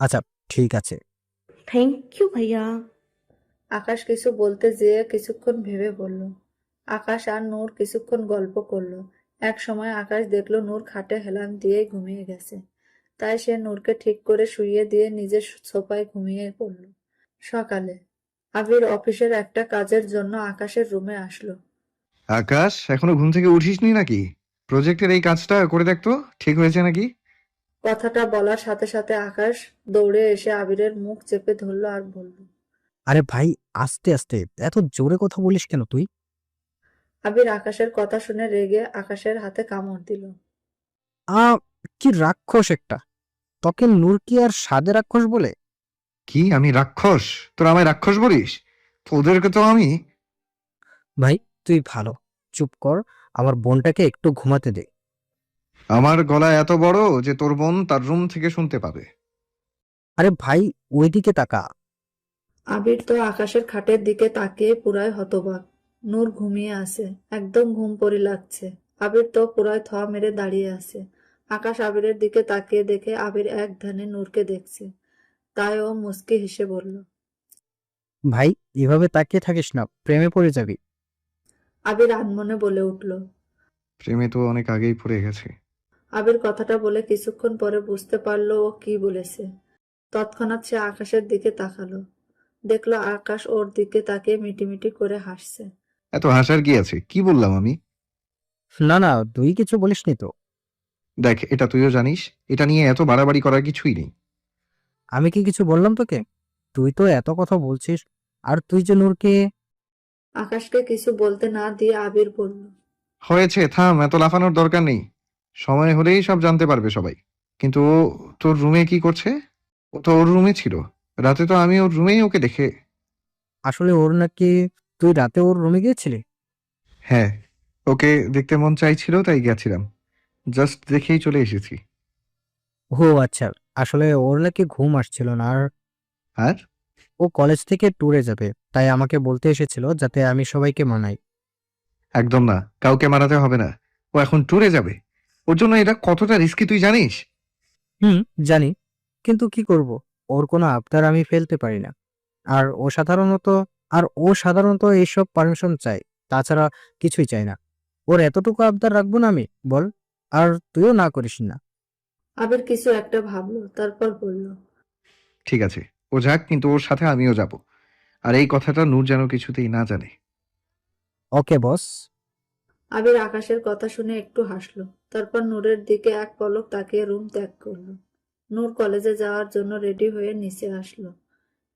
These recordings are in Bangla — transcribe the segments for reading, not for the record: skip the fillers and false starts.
আচ্ছা, ঠিক আছে। থ্যাংক ইউ ভাইয়া। আকাশ কিছু বলতে যেয়ে কিছুক্ষণ ভেবে বলল। আকাশ আর নূর কিছুক্ষণ গল্প করলো। এক সময় আকাশ দেখলো নূর খাটে হেলান দিয়ে ঘুমিয়ে গেছে। তাই সে নূরকে ঠিক করে শুইয়ে দিয়ে নিজের সোফায় ঘুমিয়ে পড়ল। সকালে আবির অফিসের একটা কাজের জন্য আকাশের রুমে আসলো। আকাশ, এখনো ঘুম থেকে উঠিসনি নাকি? প্রজেক্টের এই কাজটা করে দেখতো, ঠিক হয়েছে নাকি? কথাটা বলার সাথে সাথে আকাশ দৌড়ে এসে আবিরের মুখ চেপে ধরলো আর বলল। আরে ভাই, আস্তে আস্তে, এত জোরে কথা বলিস কেন তুই? আবির আকাশের কথা শুনে রেগে আকাশের হাতে কামড় দিল। আ কি রাক্ষস একটা! তোকে নূর কি আর সাদে রাক্ষস বলে? কি, আমি রাক্ষস? তোরা আমায় রাক্ষস বলিস? তোদেরকে তো আমি... ভাই, তুই ভালো, চুপ কর। আমার বোনটাকে একটু ঘুমাতে দে। আমার গলা এত বড় যে তোর বোন তার রুম থেকে শুনতে পাবে। আরে ভাই, ওইদিকে তাকা। আবির তো আকাশের খাটের দিকে তাকিয়ে পুরাই হতবাক। নূর ঘুমিয়ে আছে, একদম ঘুম পড়ি লাগছে। আবির তো পুরাই থ মেরে দাঁড়িয়ে আছে। আকাশ আবিরের দিকে তাকিয়ে দেখে আবির এক ধ্যানে নূরকে দেখছে। তাই ও মুচকি হেসে বলল। ভাই, এভাবে তাকিয়ে থাকিস না, প্রেমে পড়ে যাবি। আবির আনমনে বলে উঠল। প্রেমে তো অনেক আগেই পড়ে গেছে। আবির কথাটা বলে কিছুক্ষণ পরে বুঝতে পারলো ও কি বলেছে। তৎক্ষণাৎ সে আকাশের দিকে তাকালো। দেখলো আকাশ ওর দিকে তাকিয়ে মিটিমিটি করে হাসছে। এত হাসার কি আছে? কি বললাম আমি? না না, তুই কিছু বলিসনি তো। দেখ, এটা তুইও জানিস, এটা নিয়ে এত বাড়াবাড়ি করার কিছুই নেই। আমি কি কিছু বললাম তোকে? তুই তো এত কথা বলছিস, আর তুই যে নূরকে... আকাশকে কিছু বলতে না দিয়ে আবির বলল। হয়েছে, থাম, এত লাফানোর দরকার নেই। সময় হলেই সব জানতে পারবে সবাই। কিন্তু ও তোর রুমে কি করছে? ও তো ওর রুমে ছিল। রাতে তো আমি ওর রুমেই ওকে দেখে... আসলে ওর নাকি... তুই রাতে ওর রুমে গিয়েছিলি? হ্যাঁ, ওকে দেখতে মন চাইছিল তাই গেছিলাম। জাস্ট দেখেই চলে এসেছি। ও আচ্ছা, আসলে ওর নাকি ঘুম আসছিল না, আর আর ও কলেজ থেকে ট্যুরে যাবে, তাই আমাকে বলতে এসেছিল যাতে আমি সবাইকে মানাই। একদম না, কাউকে মারাতে হবে না। ও এখন ট্যুরে যাবে। ওর জন্য এটা কতটা রিস্কি তুই জানিস? হুম, জানি, কিন্তু কি করব? ওর কোনো আবদার আমি ফেলতে পারি না। আর ও সাধারণত এইসব পারমিশন চায়, তাছাড়া কিছুই চায় না। ওর এতটুকু আবদার রাখবো না আমি, বল? আর তুইও না করিস না। আবির কিছু একটা ভাবলো, তারপর বলল। ঠিক আছে, ও যাক, কিন্তু ওর সাথে আমিও যাব। আর এই কথাটা নূর যেন কিছুতেই না জানে। ওকে বস। আবির আকাশের কথা শুনে একটু হাসলো। তারপর নূরের দিকে এক পলক তাকিয়ে রুম ত্যাগ করলো। নূর কলেজে যাওয়ার জন্য রেডি হয়ে নিচে আসলো।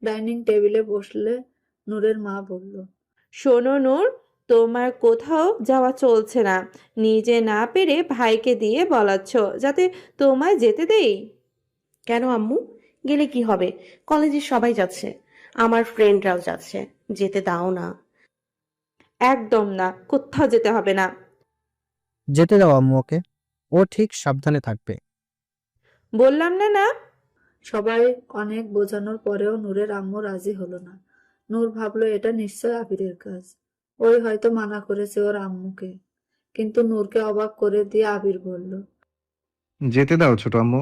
ডাইনিং টেবিলে বসলে নূরের মা বলল। শোনো নূর, তোমার কোথাও যাওয়া চলছে না। নিজে না পেরে ভাইকে দিয়ে বলাচ্ছ যাতে তোমায় যেতে দেই। কেন আম্মু? গেলে কি হবে? কলেজে সবাই যাচ্ছে, আমার ফ্রেন্ডরাও যাচ্ছে, যেতে দাও না। একদম না, কোথাও যেতে হবে না। যেতে দাও আম্মু ওকে, ও ঠিক সাবধানে থাকবে। বললাম না না। সবাই অনেক বোঝানোর পরেও নূরের আম্মু রাজি হলো না। নূর ভাবলো এটা নিশ্চয় আবিরের কাজ। ওই হয়তো মানা করেছে ওর আম্মুকে। কিন্তু নূরকে অবাক করে দিয়ে আবির বলল। যেতে দাও ছোট আম্মু,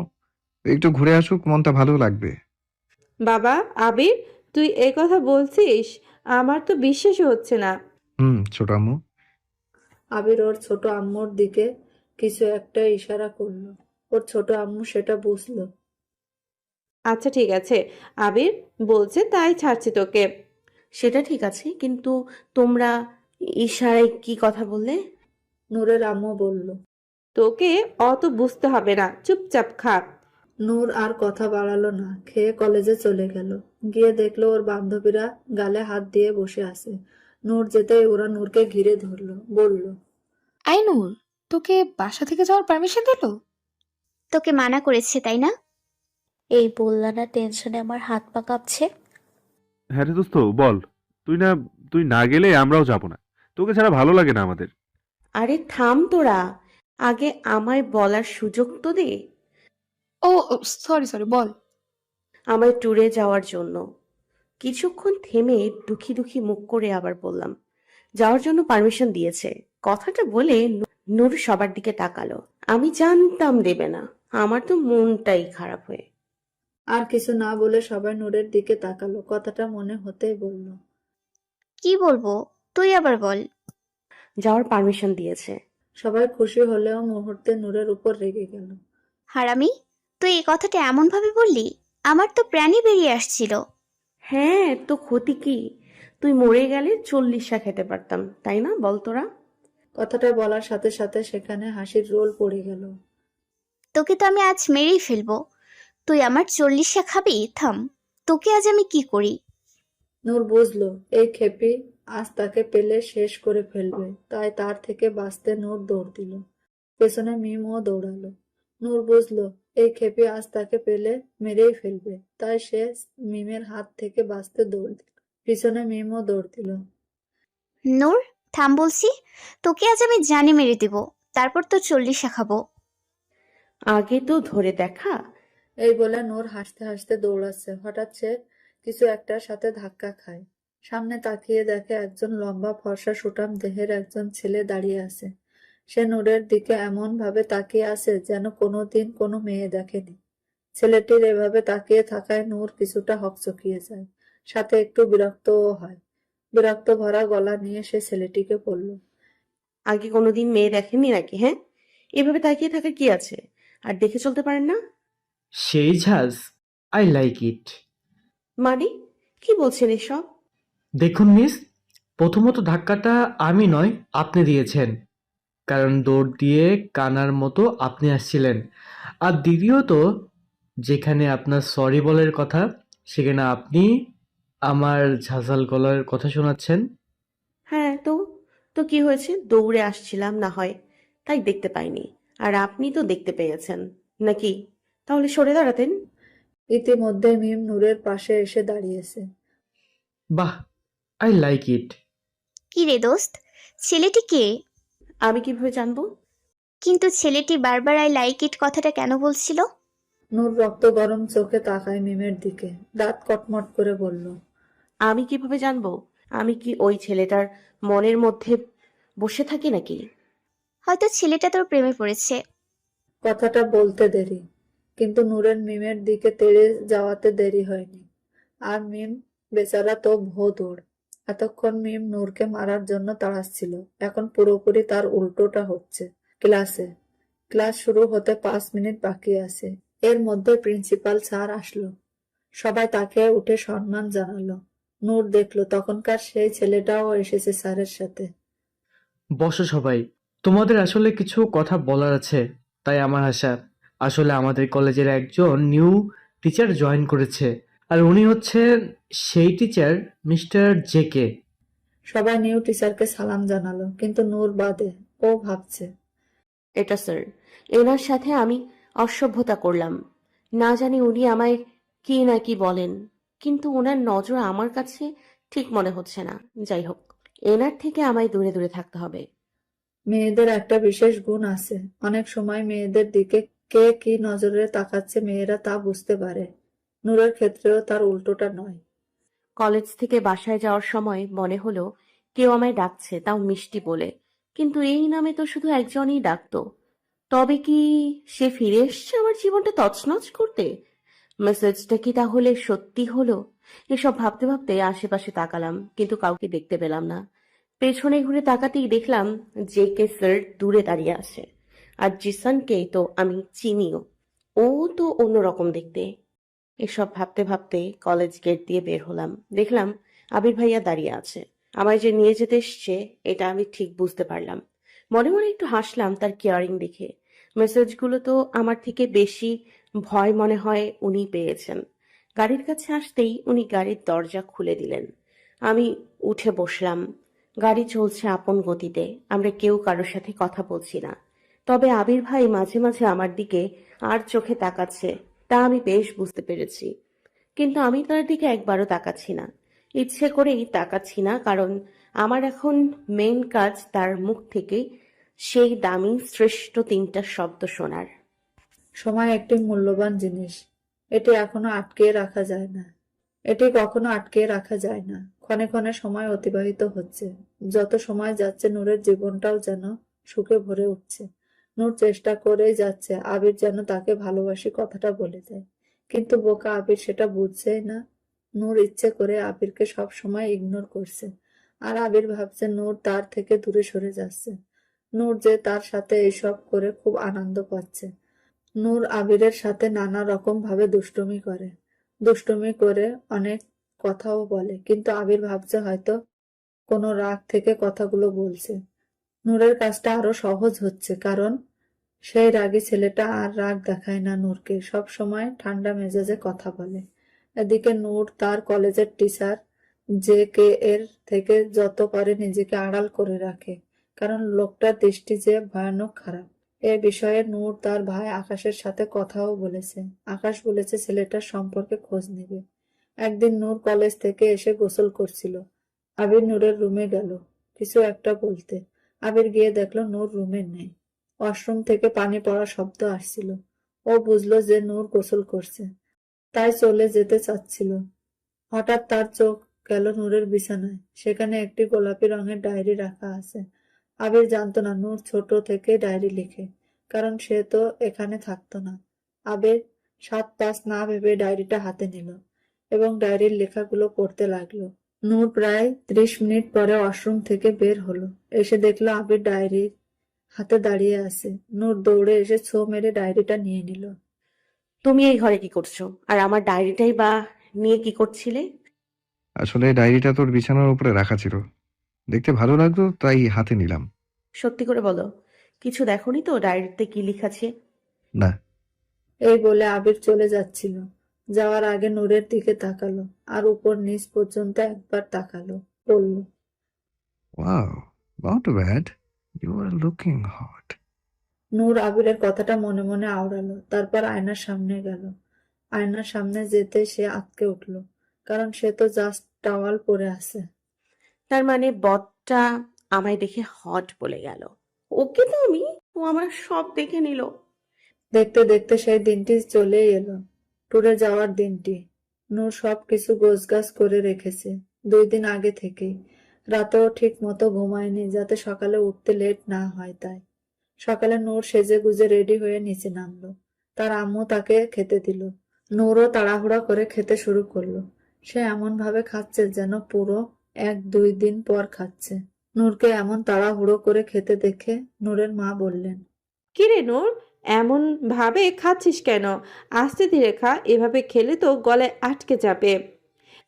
একটু ঘুরে আসুক, মনটা ভালো লাগবে। বাবা, আবির, তুই এ কথা বলছিস? আমার তো বিশ্বাসই হচ্ছে না। হুম, ছোট আম্মু। আবির ওর ছোট আম্মুর দিকে কিছু একটা ইশারা করলো। ওর ছোট আম্মু সেটা বুঝলো। আচ্ছা ঠিক আছে, আবির বলছে তাই ছাড়ছি তোকে। সেটা ঠিক আছে, কিন্তু তোমরা ইশারায় কি কথা বললে? নূরের আম্মু বলল। তোকে অত বুঝতে হবে না, চুপচাপ খা। নূর আর কথা বাড়ালো না, খেয়ে কলেজে চলে গেল। গিয়ে দেখলো ওর বান্ধবীরা গালে হাত দিয়ে বসে আছে। নূর যেতেই ওরা নূরকে ঘিরে ধরলো, বলল। আইনুর, তোকে বাসা থেকে যাওয়ার পারমিশন দিল? তোকে মানা করেছে তাই না? এই বললা না, টেনশনে আমার হাত পা কাঁপছে। হ্যাঁ রে দোস্ত, বল। তুই না গেলে আমরাও যাব না। তোকে ছাড়া ভালো লাগে না আমাদের। আরে থাম তোরা, আগে আমায় বলার সুযোগ তো দে। ও, সরি সরি, বল। আমায় ট্যুরে যাওয়ার জন্য। কিছুক্ষণ থেমে দুঃখী দুঃখী মুখ করে আবার বললাম, যাওয়ার জন্য পারমিশন দিয়েছে। কথাটা বলে নূর সবার দিকে তাকালো। আমি জানতাম দেবে না, আমার তো মনটাই খারাপ হয়ে। আর কিছু না বলে সবাই নূরের দিকে তাকালো। কথাটা মনে হতেই বলল, কি বলবো? তুই আবার বল। যাওয়ার পারমিশন দিয়েছে। সবাই খুশি হলেও মুহূর্তে নূরের উপর রেগে গেল। হারামি, তুই এই কথাটা এমন ভাবে বললি, আমার তো প্রাণই বেরিয়ে আসছিল। হ্যাঁ, তো ক্ষতি কি? তুই মরে গেলে 40 খেতে পারতাম, তাই না বল তোরা? কথাটা বলার সাথে সাথে সেখানে হাসির রোল পড়ে গেল। তোকে তো আমি আজ মেরেই ফেলবো। তুই আমার 40 খাবি? থাম, তোকে আজ আমি কি করি। নূর বুঝলো এই খেপি আজ তাকে পেলে শেষ করে ফেলবে, তাই তার থেকে বাঁচতে নূর দৌড় দিল। পেছনে মিমও দৌড়ালো। নূর বুঝলো এই খেপি আজ তাকে পেলে মেরেই ফেলবে, তাই সে মিমের হাত থেকে বাঁচতে দৌড় দিল। পিছনে মিমও দৌড় দিল। নূর, থাম বলছি। তোকে আজ আমি জানে মেরে দিব, তারপর তো 40 খাবো। আগে তো ধরে দেখা। এই বলে নূর হাসতে হাসতে দৌড়াচ্ছে। হঠাৎ সে কিছু একটার সাথে ধাক্কা খায়। সামনে তাকিয়ে দেখে একজন লম্বা ফর্সা সুঠাম দেহের একজন ছেলে দাঁড়িয়ে আছে। সে নূরের দিকে এমন ভাবে তাকিয়ে আছে যেন কোনোদিন কোনো মেয়ে দেখেনি। ছেলেটির এভাবে তাকিয়ে থাকায় নূর কিছুটা হকচকিয়ে যায়, সাথে একটু বিরক্তও হয়। বিরক্ত ভরা গলা নিয়ে সে ছেলেটিকে বলল, আগে কোনোদিন মেয়ে দেখেননি নাকি? হ্যাঁ, এভাবে তাকিয়ে থাকার কি আছে? আর দেখে চলতে পারেন না? সেই ঝাঁজ, আই লাইক ইট। মানে কি বলছেন এসব? দেখুন মিস, প্রথমত ধাক্কাটা আমি নয় আপনি দিয়েছেন, কারণ দৌড় দিয়ে কানার মতো আপনি আসছিলেন। আর দ্বিতীয়ত, যেখানে আপনার সরি বলার কথা সেখানে আপনি আমার ঝাঁঝাল গলার কথা শোনাচ্ছেন। হ্যাঁ, তো তো কি হয়েছে? দৌড়ে আসছিলাম না হয়, তাই দেখতে পাইনি। আর আপনি তো দেখতে পেয়েছেন নাকি? তাহলে সরে দাঁড়াতেন। ইতিমধ্যে মিম নূরের পাশে এসে দাঁড়িয়েছে। বাহ, আই লাইক ইট। কি রে দোস্ত, ছেলেটি কে? আমি কিভাবে জানবো? কিন্তু ছেলেটি বারবার আই লাইক ইট কথাটা কেন বলছিল? নূর রক্ত গরম চোখে তাকায় মিমের দিকে, দাঁত কটমট করে বলল, আমি কিভাবে জানবো? আমি কি ওই ছেলেটার মনের মধ্যে বসে থাকি নাকি? হয়তো ছেলেটা তোর প্রেমে পড়েছে। কথাটা বলতে দেরি, কিন্তু নূরের মিমের দিকে তেড়ে যাওয়াতে দেরি হয়নি। আর মিম বেচারা তো ভোঁদড়। এতক্ষণ মিম নূরকে মারার জন্য তাড়াচ্ছিল, এখন পুরোপুরি তার উল্টোটা হচ্ছে। ক্লাস শুরু হতে 5 মিনিট বাকি আছে। এর মধ্যে প্রিন্সিপাল স্যার আসলো। সবাই তাকে উঠে সম্মান জানালো। নূর দেখলো তখনকার সেই ছেলেটাও এসেছে স্যারের সাথে। বসো সবাই, তোমাদের আসলে কিছু কথা বলার আছে, তাই আমার আশা। আসলে আমাদের কলেজের একজন নিউ টিচার জয়েন করেছে, আর উনি হচ্ছেন সেই টিচার, মিস্টার জেকে। সবাই নিউ টিচারকে সালাম জানালো, কিন্তু নূর বাদে। ও ভাবছে, এটা স্যার, এনার সাথে আমি অসভ্যতা করলাম। না জানি উনি আমায় কি না কি বলেন, কিন্তু ওনার নজর আমার কাছে ঠিক মনে হচ্ছে না। যাই হোক, এনার থেকে আমায় দূরে দূরে থাকতে হবে। মেয়েদের একটা বিশেষ গুণ আছে, অনেক সময় মেয়েদের দিকে কে কি নজরে তাকাচ্ছে মেয়েরা তা বুঝতে পারে। নূরের ক্ষেত্রেও তার উল্টোটা নয়। কলেজ থেকে বাসায় যাওয়ার সময় মনে হলো কেউ আমায় ডাকছে, তাও মিষ্টি বলে। কিন্তু এই নামে তো শুধু একজনই ডাকতো। তবে কি সে ফিরে এসছে আমার জীবনটা তছনছ করতে? মেসেজটা কি তাহলে সত্যি হলো? এসব ভাবতে ভাবতে আশেপাশে তাকালাম, কিন্তু কাউকে দেখতে পেলাম না। পেছনে ঘুরে তাকাতেই দেখলাম জে কে স্যার দূরে দাঁড়িয়ে আছে। আর জিসানকে তো আমি চিনিও, ও তো অন্যরকম দেখতে। এসব ভাবতে ভাবতে কলেজ গেট দিয়ে বের হলাম, দেখলাম আবির ভাইয়া দাঁড়িয়ে আছে। আমায় যে নিয়ে যেতে এসছে এটা আমি ঠিক বুঝতে পারলাম। মনে মনে একটু হাসলাম তার কেয়ারিং দেখে। মেসেজগুলো তো আমার থেকে বেশি ভয় মনে হয় উনি পেয়েছেন। গাড়ির কাছে আসতেই উনি গাড়ির দরজা খুলে দিলেন। আমি উঠে বসলাম। গাড়ি চলছে আপন গতিতে, আমরা কেউ কারোর সাথে কথা বলছি না। তবে আবির ভাই মাঝে মাঝে আমার দিকে আর চোখে তাকাচ্ছে, তা আমি বেশ বুঝতে পেরেছি। কিন্তু আমি তার দিকে একবারও তাকাচ্ছি না। ইচ্ছে করেই তাকাচ্ছি না, কারণ আমার এখন মেন কাজ তার মুখ থেকে সেই দামি শ্রেষ্ঠ 3টা শব্দ শোনার। সময় একটি মূল্যবান জিনিস। এটি এখনো আটকে রাখা যায় না। এটি কখনো আটকে রাখা যায় না। ক্ষণে ক্ষণে সময় অতিবাহিত হচ্ছে। যত সময় যাচ্ছে নূরের জীবনটাও যেন সুখে ভরে উঠছে। নূর চেষ্টা করেই যাচ্ছে আবির যেন তাকে ভালোবাসি কথাটা বলে দেয়, কিন্তু বোকা আবির সেটা বুঝছেই না। নূর ইচ্ছে করে আবিরকে সব সময় ইগনোর করছে, আর আবির ভাবছে নূর তার থেকে দূরে সরে যাচ্ছে। নূর যে তার সাথে এইসব করে খুব আনন্দ পাচ্ছে। নূর আবিরের সাথে নানা রকম ভাবে দুষ্টুমি করে অনেক কথাও বলে, কিন্তু আবির ভাবছে হয়তো কোনো রাগ থেকে কথাগুলো বলছে। নূরের কাজটা আরো সহজ হচ্ছে, কারণ সেই রাগী ছেলেটা আর রাগ দেখায় না নূরকে, সব সময় ঠান্ডা মেজাজে কথা বলে। এদিকে নূর তার কলেজের টিচার যে কে এর থেকে যত পারে নিজেকে আড়াল করে রাখে, কারণ লোকটার দৃষ্টি যে ভয়ানক খারাপ। এ বিষয়ে নূর তার ভাই আকাশের সাথে কথাও বলেছে। আকাশ বলেছে ছেলেটার সম্পর্কে খোঁজ নেবে। একদিন নূর কলেজ থেকে এসে গোসল করছিল। আবির নূরের রুমে গেল কিছু একটা বলতে। আবির গিয়ে দেখলো নূর রুমে নেই। ওয়াশরুম থেকে পানি পড়ার শব্দ আসছিল। ও বুঝলো যে নূর গোসল করছে, তাই চলে যেতে চাচ্ছিল। হঠাৎ তার চোখ গেল নূরের বিছানায়। সেখানে একটি গোলাপি রঙের ডায়েরি রাখা আছে। আবির জানতো না নূর ছোট থেকে ডায়েরি লিখে, কারণ সে তো এখানে থাকতো না। আবির 7-5 না ভেবে ডায়েরিটা হাতে নিল এবং ডায়েরির লেখাগুলো পড়তে লাগলো। নূর প্রায় 30 মিনিট পরে ওয়াশরুম থেকে বের হলো। এসে দেখলো আবির ডায়েরি হাতে দাঁড়িয়ে আছে। নূর দৌড়ে এসে ছো মেরে ডায়েরিটা নিয়ে নিল। তুমি এই ঘরে কি করছো? আর আমার ডায়েরিটাই বা নিয়ে কি করছিলে? আসলে ডায়েরিটা তোর বিছানার উপরে রাখা ছিল, দেখতে ভালো লাগলো তাই হাতে নিলাম। সত্যি করে বলো, কিছু দেখোনি তো ডায়েরিতে কি লিখাছে? না। এই বলে আবির চলে যাচ্ছিল। যাওয়ার আগে নূরের দিকে তাকালো, আর উপর নিচ পর্যন্ত একবার তাকালো। বলল, wow, not bad, you are looking hot. Noor আবিরের কথাটা মনে মনে আওড়ালো। তারপর আয়নার সামনে গেল। আয়নার সামনে যেতে সে আঁতকে উঠল, কারণ সে তো জাস্ট টাওয়াল পরে আছে। তার মানে বদটা আমায় দেখে হট বলে গেল। ওকে তো আমি, ও আমার সব দেখে নিল। দেখতে দেখতে সেই দিনটি চলেই এলো, ট্যুরে যাওয়ার দিনটি। নূর সবকিছু গোছগাছ করে রেখেছে 2 দিন আগে থেকেই। রাতেও ঠিক মতো ঘুমায়নি, যাতে সকালে উঠতে লেট না হয়। তাই সকালে নূর সেজে গুজে রেডি হয়ে নিচে নামলো। তার আম্মু তাকে খেতে দিল। নূরও তাড়াহুড়া করে খেতে শুরু করলো। সে এমন ভাবে খাচ্ছে যেন পুরো 1-2 দিন পর খাচ্ছে। নূরকে এমন তাড়াহুড়ো করে খেতে দেখে নূরের মা বললেন, কিরে নূর, এমন ভাবে খাচ্ছিস কেন? আস্তে ধীরে খা, এভাবে খেলে তো গলায় আটকে যাবে।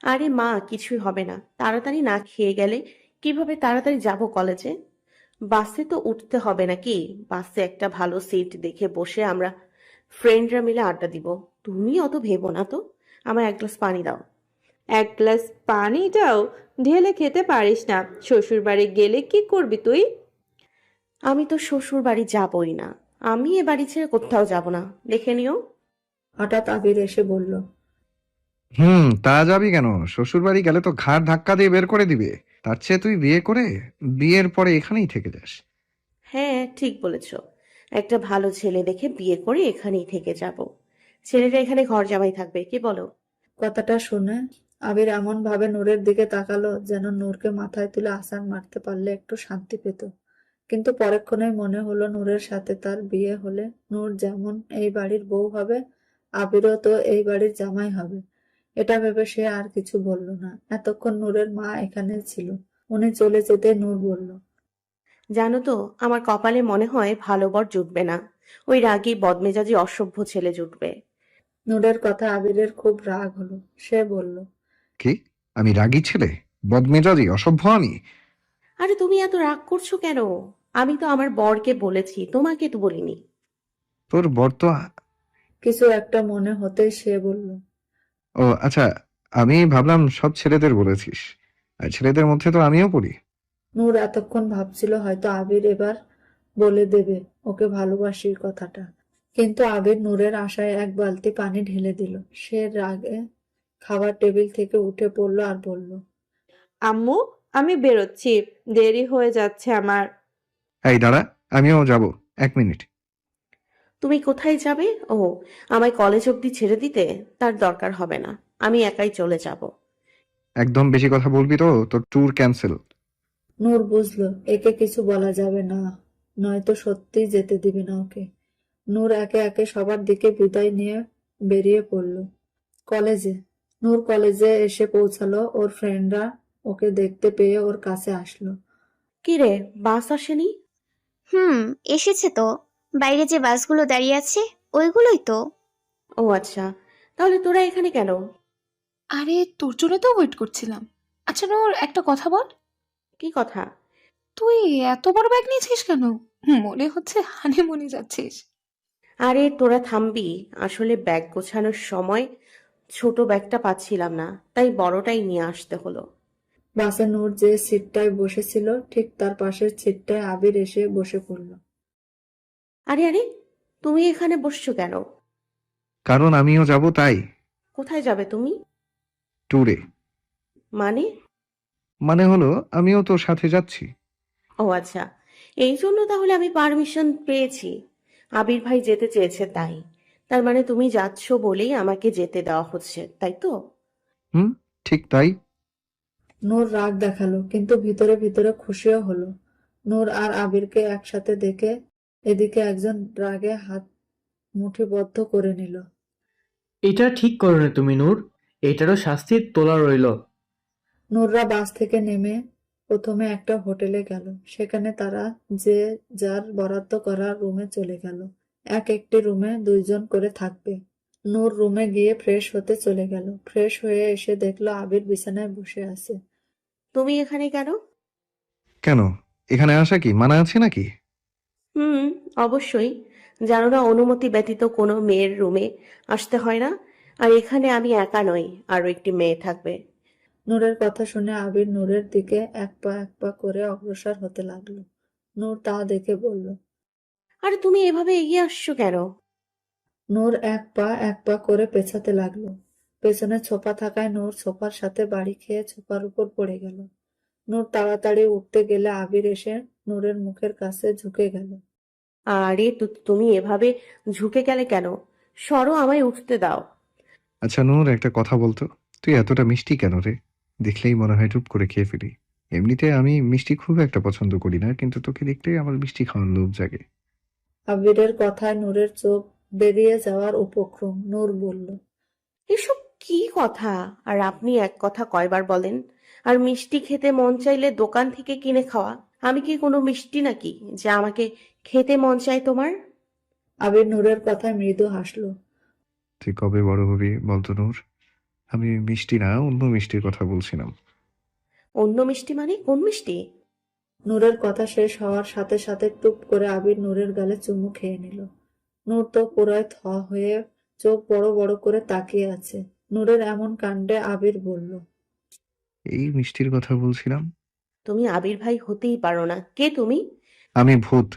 আরে মা, কিছুই হবে না। তাড়াতাড়ি না খেয়ে গেলে কিভাবে তাড়াতাড়ি যাব কলেজে? বাসে তো উঠতে হবে নাকি? বাসে একটা ভালো সিট দেখে বসে আমরা ফ্রেন্ডরা মিলে আড্ডা দিব। তুমি অত ভেবো না তো। আমার 1 গ্লাস পানি দাও। 1 গ্লাস পানিটাও ঢেলে খেতে পারিস না? শ্বশুর বাড়ি গেলে কি করবি তুই? আমি তো শ্বশুর বাড়ি যাবই না। আমি এ বাড়ি ছেড়ে কোথাও যাব না, দেখে নিও। হঠাৎ আবির এসে বলল, তা যাবি কেন? শ্বশুর বাড়ি গেলে তো ঘাড় ধাক্কা দিয়ে বের করে দিবে। তার চেয়ে তুই বিয়ে করে বিয়ের পরে এখানেই থেকে যাস। হ্যাঁ, ঠিক বলেছ। একটা ভালো ছেলে দেখে বিয়ে করে এখানেই থেকে যাব। ছেলেটা এখানে ঘর জামাই থাকবে, কি বলো? কথাটা শুনে আবির এমন ভাবে নূরের দিকে তাকালো যেন নূরকে মাথায় তুলে আছাড় মারতে পারলে একটু শান্তি পেত। কিন্তু পরক্ষণেই মনে হলো নূরের সাথে তার বিয়ে হলে নূর যেমন এই বাড়ির বউ হবে, আবিরও তো এই বাড়ির জামাই হবে। এটা ভেবে সে আর কিছু বলল না। এতক্ষণ নূরের মা এখানে ছিল। উনি চলে যেতে নূর বলল, জানো তো, আমার কপালে মনে হয় ভালো বর জুটবে না। ওই রাগী বদমেজাজি অসভ্য ছেলে জুটবে। নূরের কথা আবিরের খুব রাগ হলো। সে বলল, কি? আমি রাগী ছেলে, বদমেজাজি, অসভ্য আমি? আরে তুমি এত রাগ করছো কেন? আমি তো আমার বরকে বলেছি, তোমাকে তো বলিনি। তোর বর তো... কিছু একটা মনে হতেই সে বলল, ও আচ্ছা, আমি ভাবলাম সব ছেলেদের বলেছিস। আর ছেলেদের মধ্যে তো আমিও পড়ি। নূর এতক্ষণ ভাবছিল হয়তো আবির এবার বলে দেবে ওকে ভালোবাসির কথাটা, কিন্তু আবির নূরের আশায় 1 বালতি পানি ঢেলে দিল। সে রাগে খাবার টেবিল থেকে উঠে পড়লো আর বলল, আম্মু, আমি বেরোচ্ছি, দেরি হয়ে যাচ্ছে আমার। এই দাঁড়া, আমিও যাব, 1 মিনিট। তুমি কোথায় যাবে? ও, আমায় কলেজ অবধি ছেড়ে দিতে? তার দরকার হবে না, আমি একাই চলে যাব। একদম বেশি কথা বলবি তো তোর ট্যুর ক্যান্সেল। নূর বুঝলো একে কিছু বলা যাবে না, নয়তো সত্যিই যেতে দিবে না ওকে। নূর একে একে সবার দিকে বিদায় নিয়ে বেরিয়ে পড়ল কলেজে। নূর কলেজে এসে পৌঁছালো, ওর ফ্রেন্ডরা ওকে দেখতে পেয়ে ওর কাছে আসলো। কি রে, বাস আসেনি? এসেছে তো। বাইরে যে বাসগুলো দাঁড়িয়ে আছে ওইগুলোই তো। ও আচ্ছা, তাহলে তোরা এখানে কেন? আরে তোর জন্য তো ওয়েট করছিলাম। আচ্ছা নূর, একটা কথা বল, কি কথা? তুই এত বড় ব্যাগ নিয়েছিস কেন? মনে হচ্ছে হানিমুনে যাচ্ছিস। আরে তোরা থামবি। আসলে ব্যাগ গোছানোর সময় ছোট ব্যাগটা পাচ্ছিলাম না, তাই বড়টাই নিয়ে আসতে হলো। বাসে নূর যে সিটটায় বসেছিল ঠিক তার পাশের সিটটায় আবির এসে বসে পড়ল। আরে আরে, তুমি এখানে বসছো কেন? কারণ আমিও যাব তাই। কোথায় যাবে তুমি? ট্যুরে। মানে? মানে হলো আমিও তোর সাথে যাচ্ছি। ও আচ্ছা, এই জন্য তাহলে আমি পারমিশন পেয়েছি। আবির ভাই যেতে চেয়েছে তাই। তার মানে তুমি যাচ্ছ বলেই আমাকে যেতে দেওয়া হচ্ছে, তাই তো? হুম, ঠিক তাই। নূর রাগ দেখালো, কিন্তু ভিতরে ভিতরে খুশিও হলো। নূর আর আবিরকে একসাথে দেখে এদিকে একজন রাগে হাত মুঠিবদ্ধ করে নিল। এটা ঠিক করো না তুমি নূর, এটারও শাস্তির তোলা রইল। নূররা বাস থেকে নেমে প্রথমে একটা হোটেলে গেল। সেখানে তারা যে যার বরাদ্দ করা রুমে চলে গেল। একটি রুমে 2 জন করে থাকবে। নূর রুমে গিয়ে ফ্রেশ হতে চলে গেল। ফ্রেশ হয়ে এসে দেখলো আবির বিছানায় বসে আছে। তুমি এখানে কেন? কেন? এখানে আসা কি মানা আছে নাকি? হুম, অবশ্যই। জানো না, অনুমতি ব্যতীত কোনো মেয়ের রুমে আসতে হয় না। আর এখানে আমি একা নই, আরো একটি মেয়ে থাকবে। নূরের কথা শুনে আবির নূরের দিকে এক পা করে অগ্রসর হতে লাগলো। নূর তা দেখে বলল। আরে তুমি এভাবে এগিয়ে আসছো কেন? নূর এক পা করে পেছাতে লাগলো। পেছনে ছোপা থাকায় নূর সোফার সাথে বাড়ি খেয়ে সোফার উপর পড়ে গেল। নূর তাড়াতাড়ি উঠতে গেলে আবির এসে নূরের মুখের কাছে ঝুঁকে গেল। আরে তুমি এভাবে ঝুঁকে গেলে কেন? সরো, আমায় উঠতে দাও। আচ্ছা নূর, একটা কথা বলতো, তুই এতটা মিষ্টি কেন রে? দেখলেই মনে হয় টুপ করে খেয়ে ফেলি। এমনিতে আমি মিষ্টি খুব একটা পছন্দ করি না, কিন্তু তোকে দেখলেই আমার মিষ্টি খাওয়ার লোভ জাগে। আবিরের কথায় নূরের চোখ বেরিয়ে যাওয়ার উপক্রম। নূর বলল। এসব কি কথা? আর আপনি এক কথা কয়বার বলেন? আর মিষ্টি খেতে মন চাইলে দোকান থেকে কিনে খাওয়া। আমি কি কোনো মিষ্টি নাকি যে আমাকে খেতে মন চায় তোমার? আবির নূরের কথায় মৃদু হাসল। তুই কবে বড় হবি বলতো নূর? আমি মিষ্টি না, অন্য মিষ্টির কথা বলছিলাম। অন্য মিষ্টি মানে কোন মিষ্টি? নূরের কথা শেষ হওয়ার সাথে সাথে টুপ করে আবির নূরের গালে চুমু খেয়ে নিল। নূর তো পুরাই থ হয়ে চোখ বড় বড় করে তাকিয়ে আছে। নূরের এমন কাণ্ডে আবির বলল। এই মিষ্টির কথা বলছিলাম। তুমি আবির ভাই হতেই পারো না। কে তুমি? আমি ভূত।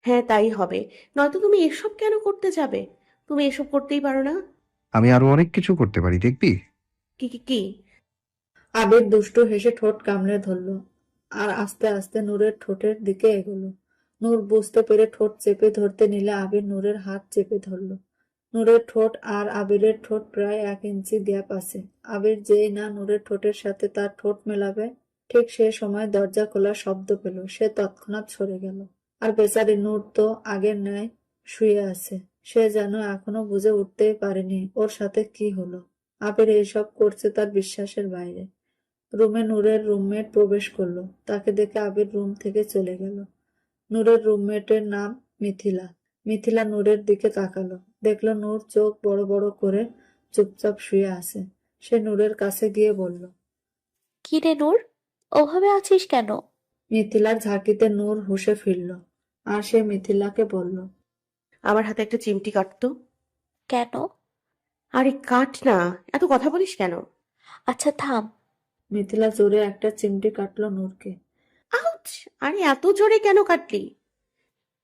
হ্যাঁ, তাই হবে। নয়তো তুমি এসব কেন করতে যাবে? তুমি এসব করতেই পারো না। আমি আরো অনেক কিছু করতে পারি, দেখবি। কি কি কি? আবির দুষ্টু হেসে ঠোঁট কামড়ে ধরল আর আস্তে আস্তে নূরের ঠোঁটের দিকে এগোলো। নূর বুঝতে পেরে ঠোঁট চেপে ধরতে নিলে আবির নূরের হাত চেপে ধরল। নূরের ঠোঁট আর আবিরের ঠোঁট প্রায় 1 ইঞ্চি গ্যাপ আছে। আবির যেই না নূরের ঠোঁটের সাথে তার ঠোঁট মেলাবে, ঠিক সে সময় দরজা খোলার শব্দ পেল। সে তৎক্ষণাৎ সরে গেল। আর বেচারি নূর তো আগের ন্যায় শুয়ে আছে। সে যেন এখনো বুঝে উঠতেই পারেনি ওর সাথে কি হলো। আবির এইসব করছে তার বিশ্বাসের বাইরে। রুমে নূরের রুমমেট প্রবেশ করলো। তাকে দেখে আবির রুম থেকে চলে গেল। নূরের রুমমেটের নাম মিথিলা। মিথিলা নূরের দিকে তাকালো, দেখলো নূর চোখ বড় বড় করে চুপচাপ শুয়ে আছে। সে নূরের কাছে গিয়ে বলল। কি রে নূর, ওভাবে আছিস কেন? মিথিলার ঝাঁকিতে নূর হুঁশে ফিরল আর সে মিথিলাকে বলল। আমার হাতে একটা চিমটি কাটতো। কেন? আরে কাট না, এত কথা বলিস কেন? আচ্ছা থাম। মিথিলা জোরে একটা চিমটি কাটলো নূরকে। আউচ! আরে এত জোরে কেন কাটলি?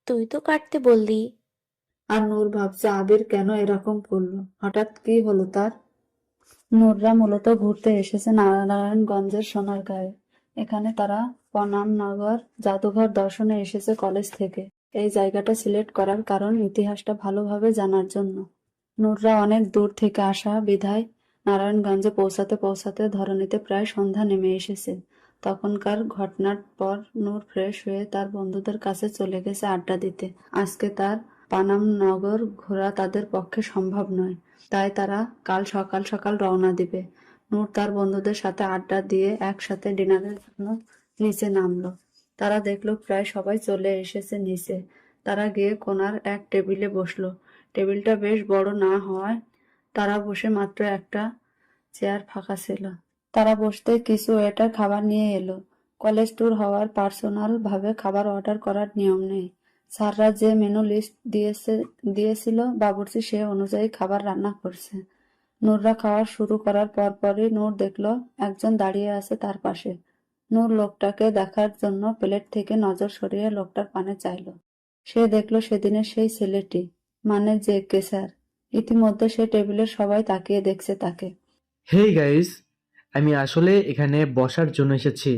তুই তো কাটতে বললি। আর নূর ভাবছে আবির কেন এরকম করলো, হঠাৎ কি হলো তার। নূররা মূলত ঘুরতে এসেছে নারায়ণগঞ্জের সোনারগাঁয়ে। এখানে তারা পনামনগর জাদুঘর দর্শনে এসেছে কলেজ থেকে। এই জায়গাটা সিলেক্ট করার কারণ ইতিহাসটা ভালোভাবে জানার জন্য। নূররা অনেক দূর থেকে আসা বিধায় নারায়ণগঞ্জে পৌঁছাতে পৌঁছাতে ধরণীতে প্রায় সন্ধ্যা নেমে এসেছে। তখনকার ঘটনার পর নূর ফ্রেশ হয়ে তার বন্ধুদের কাছে চলে গেছে আড্ডা দিতে। আজকে তার পানামনগর ঘোরা তাদের পক্ষে সম্ভব নয়। তাই তারা কাল সকাল সকাল রওনা দিবে। নূর তার বন্ধুদের সাথে আড্ডা দিয়ে একসাথে ডিনারের জন্য নিচে নামলো। তারা দেখলো প্রায় সবাই চলে এসেছে নিচে। তারা গিয়ে কোণার এক টেবিলে বসলো। টেবিলটা বেশ বড় না হওয়ায় তারা বসে মাত্র একটা চেয়ার ফাঁকা ছিল। তারা বসতে কিছু ওয়েটার খাবার নিয়ে এলো। কলেজ ট্যুর হওয়ার পার্সোনাল ভাবে খাবার অর্ডার করার নিয়ম নেই। স্যাররা যে মেনু লিস্ট দিয়েছিল বাবুর্চি সে অনুযায়ী খাবার রান্না করছে। নূররা খাওয়া শুরু করার পরপরই নূর দেখলো একজন দাঁড়িয়ে আছে তার পাশে। নূর লোকটাকে দেখার জন্য প্লেট থেকে নজর সরিয়ে লোকটার পানে চাইলো। সে দেখলো সেদিনের সেই ছেলেটি, মানে যে কে স্যার। ইতিমধ্যে সে টেবিলের সবাই তাকিয়ে দেখছে তাকে। হেই গাইস, আমি আসলে এখানে বসার জন্য এসেছি।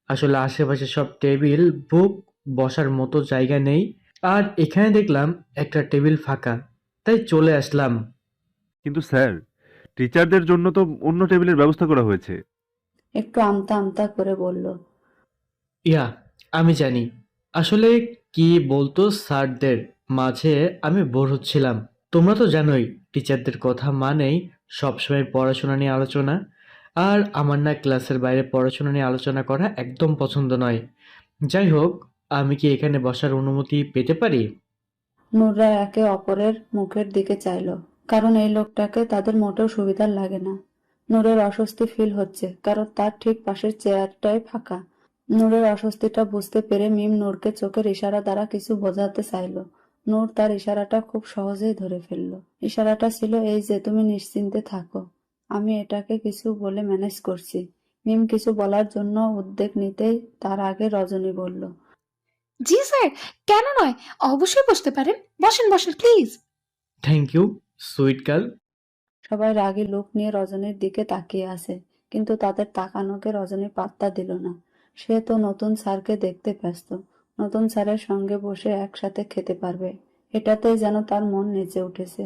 আসলে আশেপাশে সব টেবিল বুক, বসার মতো জায়গা নেই। আর এখানে দেখলাম একটা টেবিল ফাঁকা, তাই চলে আসলাম। কিন্তু স্যার, টিচারদের জন্য তো অন্য টেবিলের ব্যবস্থা করা হয়েছে। একটু আমতা আমতা করে বলল। ইয়া, আমি জানি। আসলে কি বলতো স্যারদের মাঝে আমি বোর হচ্ছিলাম। তোমরা তো জানোই টিচারদের কথা মানেই সবসময় পড়াশোনা নিয়ে আলোচনা। আর আমার না ক্লাসের বাইরে পড়াশোনা নিয়ে আলোচনা করা একদম পছন্দ নয়। যাই হোক, আমি কি এখানে বসার অনুমতি পেতে পারি? নূররা একে অপরের মুখের দিকে চাইলো, কারণ এই লোকটাকে তাদের মোটেও সুবিধার লাগে না। নূরের অস্বস্তি ফিল হচ্ছে, কারণ তার ঠিক পাশের চেয়ারটাই ফাঁকা। নূরের অস্বস্তিটা বুঝতে পেরে মিম নূরকে চোখের ইশারা দ্বারা কিছু বোঝাতে চাইলো। নূর তার ইশারাটা খুব সহজেই ধরে ফেললো। ইশারাটা ছিল এই যে, তুমি নিশ্চিন্তে থাকো, আমি এটাকে কিছু বলে ম্যানেজ করছি। মিম কিছু বলার জন্য উদ্যোগ নিতেই তার আগে রজনী বলল। জি স্যার, কেন নয়, অবশ্যই বসতে পারেন। বসেন বসেন please. Thank you, sweet girl. সবাই রাগী লোক নিয়ে রজনীর দিকে তাকিয়ে আছে, কিন্তু তাদের তাকানোকে রজনী পাত্তা দিল না। সে তো নতুন স্যারকে দেখতে ব্যস্ত। নতুন স্যারের সঙ্গে বসে একসাথে খেতে পারবে, এটাতেই যেন তার মন নেচে উঠেছে।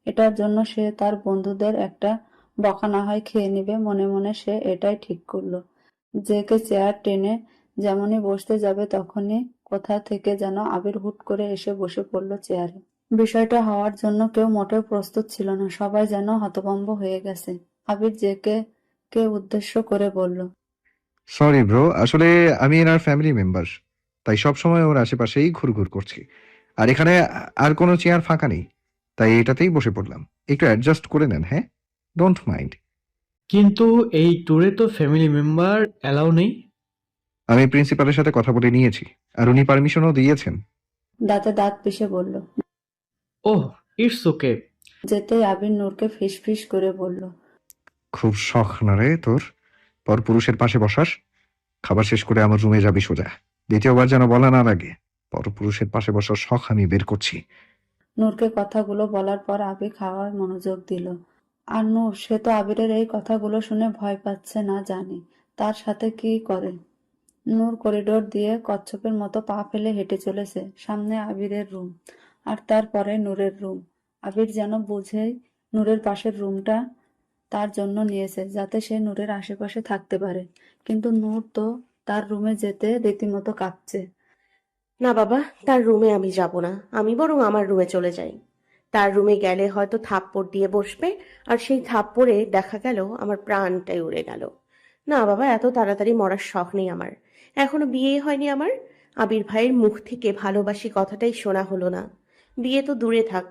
এটার জন্য সে তার বন্ধুদের একটা বকা না হয় খেয়ে নিবে, মনে মনে সে এটাই ঠিক করলো। জেকে চেয়ার টেনে যেমনই বসতে যাবে তখনই কোথা থেকে যেন আবির হুট করে এসে বসে পড়লো চেয়ারে। বিষয়টা হওয়ার জন্য কেউ মোটেও প্রস্তুত ছিল না, সবাই যেন হতভম্ব হয়ে গেছে। আবির জেকে কে উদ্দেশ্য করে বলল। সরি ব্রো, আসলে আমি এনার ফ্যামিলি মেম্বার, তাই সবসময় ওর আশেপাশেই ঘুরঘুর করছি। আর এখানে আর কোনো চেয়ার ফাঁকা নেই, তাই এটাতেই বসে পড়লাম। একটু অ্যাডজাস্ট করে নেন, হ্যাঁ? Don't mind. কিন্তু এই ট্যুরে তো ফ্যামিলি মেম্বার অ্যালাউ নেই। আমি প্রিন্সিপালের সাথে কথা বলে নিয়েছি, আর উনি পারমিশনও দিয়েছেন। দাঁতে দাঁত পিষে বলল। ওহ, ইটস ওকে। যেতেই আবির নূরকে ফিস ফিস করে বলল। খুব শখ না রে তোর পরপুরুষের পাশে বসার? খাবার শেষ করে আমার রুমে যাবি সোজা। দ্বিতীয়বার যেন বলা না লাগে পরপুরুষের পাশে বসার শখ আমি বের করছি। নূরকে কথাগুলো বলার পর আবির খাওয়ায় মনোযোগ দিল। আর নূর, সে তো আবিরের এই কথাগুলো শুনে ভয় পাচ্ছে না জানি তার সাথে কি করে। নূর করিডোর দিয়ে কচ্ছপের মতো পা ফেলে হেঁটে চলেছে। সামনে আবিরের রুম, আর তারপরে নূরের রুম। আবির যেন বুঝেই নূরের পাশের রুমটা তার জন্য নিয়েছে, যাতে সে নূরের আশেপাশে থাকতে পারে। কিন্তু নূর তো তার রুমে যেতে রীতিমতো কাঁপছে। না বাবা, তার রুমে আমি যাব না। আমি বরং আমার রুমে চলে যাই। তার রুমে গেলে হয়তো থাপ্পড় দিয়ে বসবে, আর সেই থাপ্পড়ে দেখা গেল আমার প্রাণটাই উড়ে গেল। না বাবা, এত তাড়াতাড়ি মরার শখ নেই আমার। এখনো বিয়ে হয়নি আমার। আবির ভাইয়ের মুখ থেকে ভালোবাসি কথাটাই শোনা হলো না। বিয়ে তো দূরে থাক।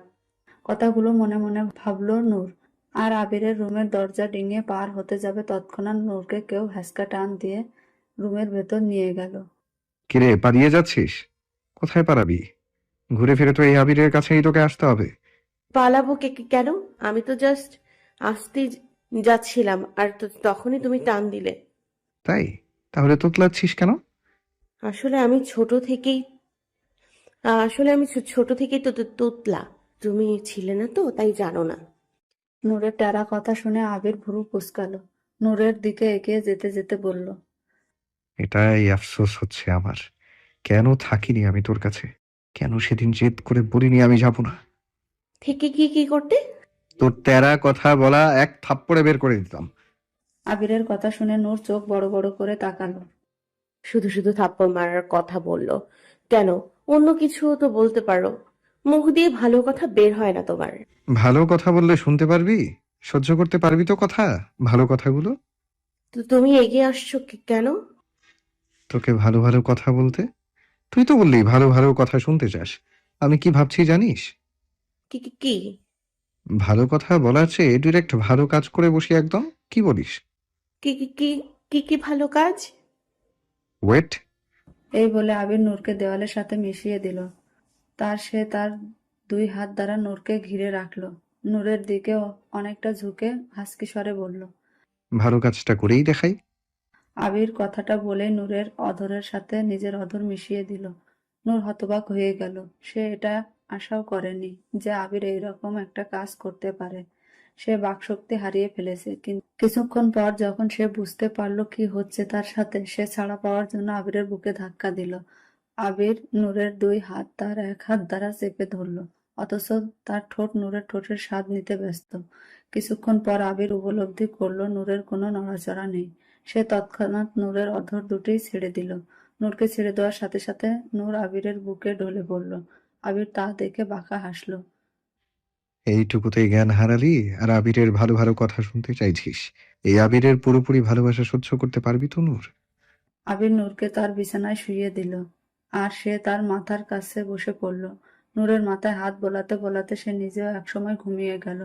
কথাগুলো মনে মনে ভাবলো নূর। আর আবিরের রুমের দরজা ডিঙিয়ে পার হতে যাবে তৎক্ষণাৎ নূরকে কেউ হ্যাঁচকা টান দিয়ে রুমের ভেতর নিয়ে গেল। কিরে, পালিয়ে যাচ্ছিস? কোথায় পালাবি? ঘুরে ফিরে তো এই আবিরের কাছেই তোকে আসতে হবে। পালাবো কেন? আমি তো জাস্ট আসতে যাচ্ছিলাম, আর তখনই তুমি টান দিলে। তাই? তাহলে তোতলাচ্ছিস কেন? আসলে আমি ছোট থেকেই ছোট থেকেই তো তোতলা। তুমি ছিলে না তো, তাই জানো না। নূরের টেরা কথা শুনে আবির ভুরু কুঁচকালো। নূরের দিকে এগিয়ে যেতে যেতে বলল। এটাই আফসোস হচ্ছে আমার, কেন থাকিনি আমি তোর কাছে? কেন সেদিন জেদ করে বলিনি আমি যাব না? থেকে গিয়ে কি করতে? তোর তেরা কথা বলা এক থাপ্পড়ে বের করে দিতাম। আবিরের কথা শুনে নূর চোখ বড় বড় করে তাকালো। শুধু শুধু থাপ্পড় মারার কথা বললো কেন? অন্য কিছু তো বলতে পারো। মুখ দিয়ে ভালো কথা বের হয় না তোমার। ভালো কথা বললে শুনতে পারবি? সহ্য করতে পারবি তো কথা, ভালো কথাগুলো? তো তুমি এগিয়ে আসছো কেন? তোকে ভালো ভালো কথা বলতে? তুই তো বললি ভালো ভালো কথা শুনতে চাস। আমি কি ভাবছি জানিস? কি কি কি? ভালো কথা বলার চেয়ে ডিরেক্ট ভালো কাজ করে বসি একদম। কি বলিস? কি কি কি কি কি ভালো কাজ? ওয়েট। এই বলে আবির নূরকে দেওয়ালের সাথে মিশিয়ে দিল। সে তার দুই হাত দ্বারা নূরকে ঘিরে রাখলো। নূরের দিকে অনেকটা ঝুঁকে হাসকি স্বরে বলল। ভালো কাজটা করেই দেখাই। আবির কথাটা বলে নূরের অধরের সাথে নিজের অধর মিশিয়ে দিল। নূর হতবাক হয়ে গেল। সে এটা আশাও করেনি যে আবির এইরকম একটা কাজ করতে পারে। সে বাকশক্তি হারিয়ে ফেলেছে। কিন্তু কিছুক্ষণ পর যখন সে বুঝতে পারলো কি হচ্ছে তার সাথে, সে ছাড়া পাওয়ার জন্য আবিরের বুকে ধাক্কা দিল। আবির নূরের দুই হাত তার এক হাত দ্বারা চেপে ধরল, অথচ তার ঠোঁট নূরের ঠোঁটের স্বাদ নিতে ব্যস্ত। কিছুক্ষণ পর আবির উপলব্ধি করলো নূরের কোনো নড়াচড়া নেই। সে তৎক্ষণাৎ নূরের অধর দুটি ছেড়ে দিল। নূরকে ছেড়ে দেওয়ার সাথে সাথে নূর আবিরের বুকে ঢলে পড়ল। আবির তা দেখে বাঁকা হাসল। এইটুকুতেই জ্ঞান হারালি আর আবিরের ভালো ভালো কথা শুনতে চাইছিস? এই আবিরের পুরোপুরি ভালোবাসা সহ্য করতে পারবি তো নূর? আবির নূরকে তার বিছানায় শুইয়ে দিল, আর সে তার মাথার কাছে বসে পড়ল। নূরের মাথায় হাত বোলাতে বোলাতে সে নিজেও একসময় ঘুমিয়ে গেল।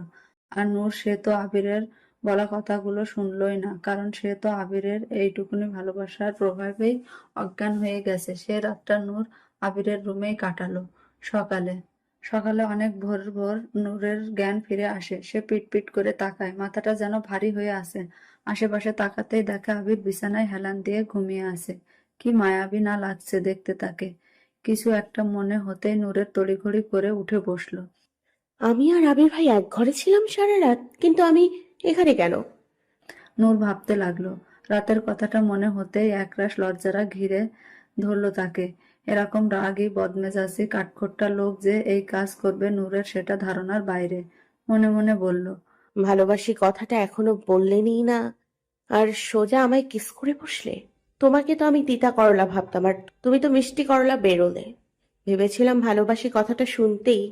আর নূর, সে তো আবিরের বলা কথাগুলো শুনলই না, কারণ সে তো আবিরের এইটুকুনি ভালোবাসার প্রভাবেই অজ্ঞান হয়ে গেছে। সে রাতটা নূর আবিরের রুমেই কাটালো। সকালে সকালে অনেক ভোর ভোর নূরের জ্ঞান ফিরে আসে। সে পিট পিট করে তাকায়, মাথাটা যেন ভারী হয়ে আছে। আশেপাশে তাকাতেই দেখে আবির বিছানায় হেলান দিয়ে ঘুমিয়ে আছে। কি মায়াবী না লাগছে দেখতে তাকে। কিছু একটা মনে হতেই নূরের তড়িঘড়ি করে উঠে বসলো। আমি আর আবির ভাই এক ঘরে ছিলাম সারা রাত, কিন্তু আমি এখানে কেন? নূর ভাবতে লাগলো। রাতের কথাটা মনে হতেই একরাশ লজ্জারা ঘিরে ধরলো তাকে। এরকম রাগী বদমেজাজি কাঠখোট্টা লোক যে এই কাজ করবে নূরের সেটা ধারণার বাইরে। মনে মনে বলল, ভালোবাসি কথাটা এখনো বললেনই না, আর সোজা আমায় কিস করে বসলে। তোমাকে তো আমি তিতা করলা ভাবতাম, আর তুমি তো মিষ্টি করলা বেরোলে। ভেবেছিলাম ভালোবাসি কথাটা শুনতেই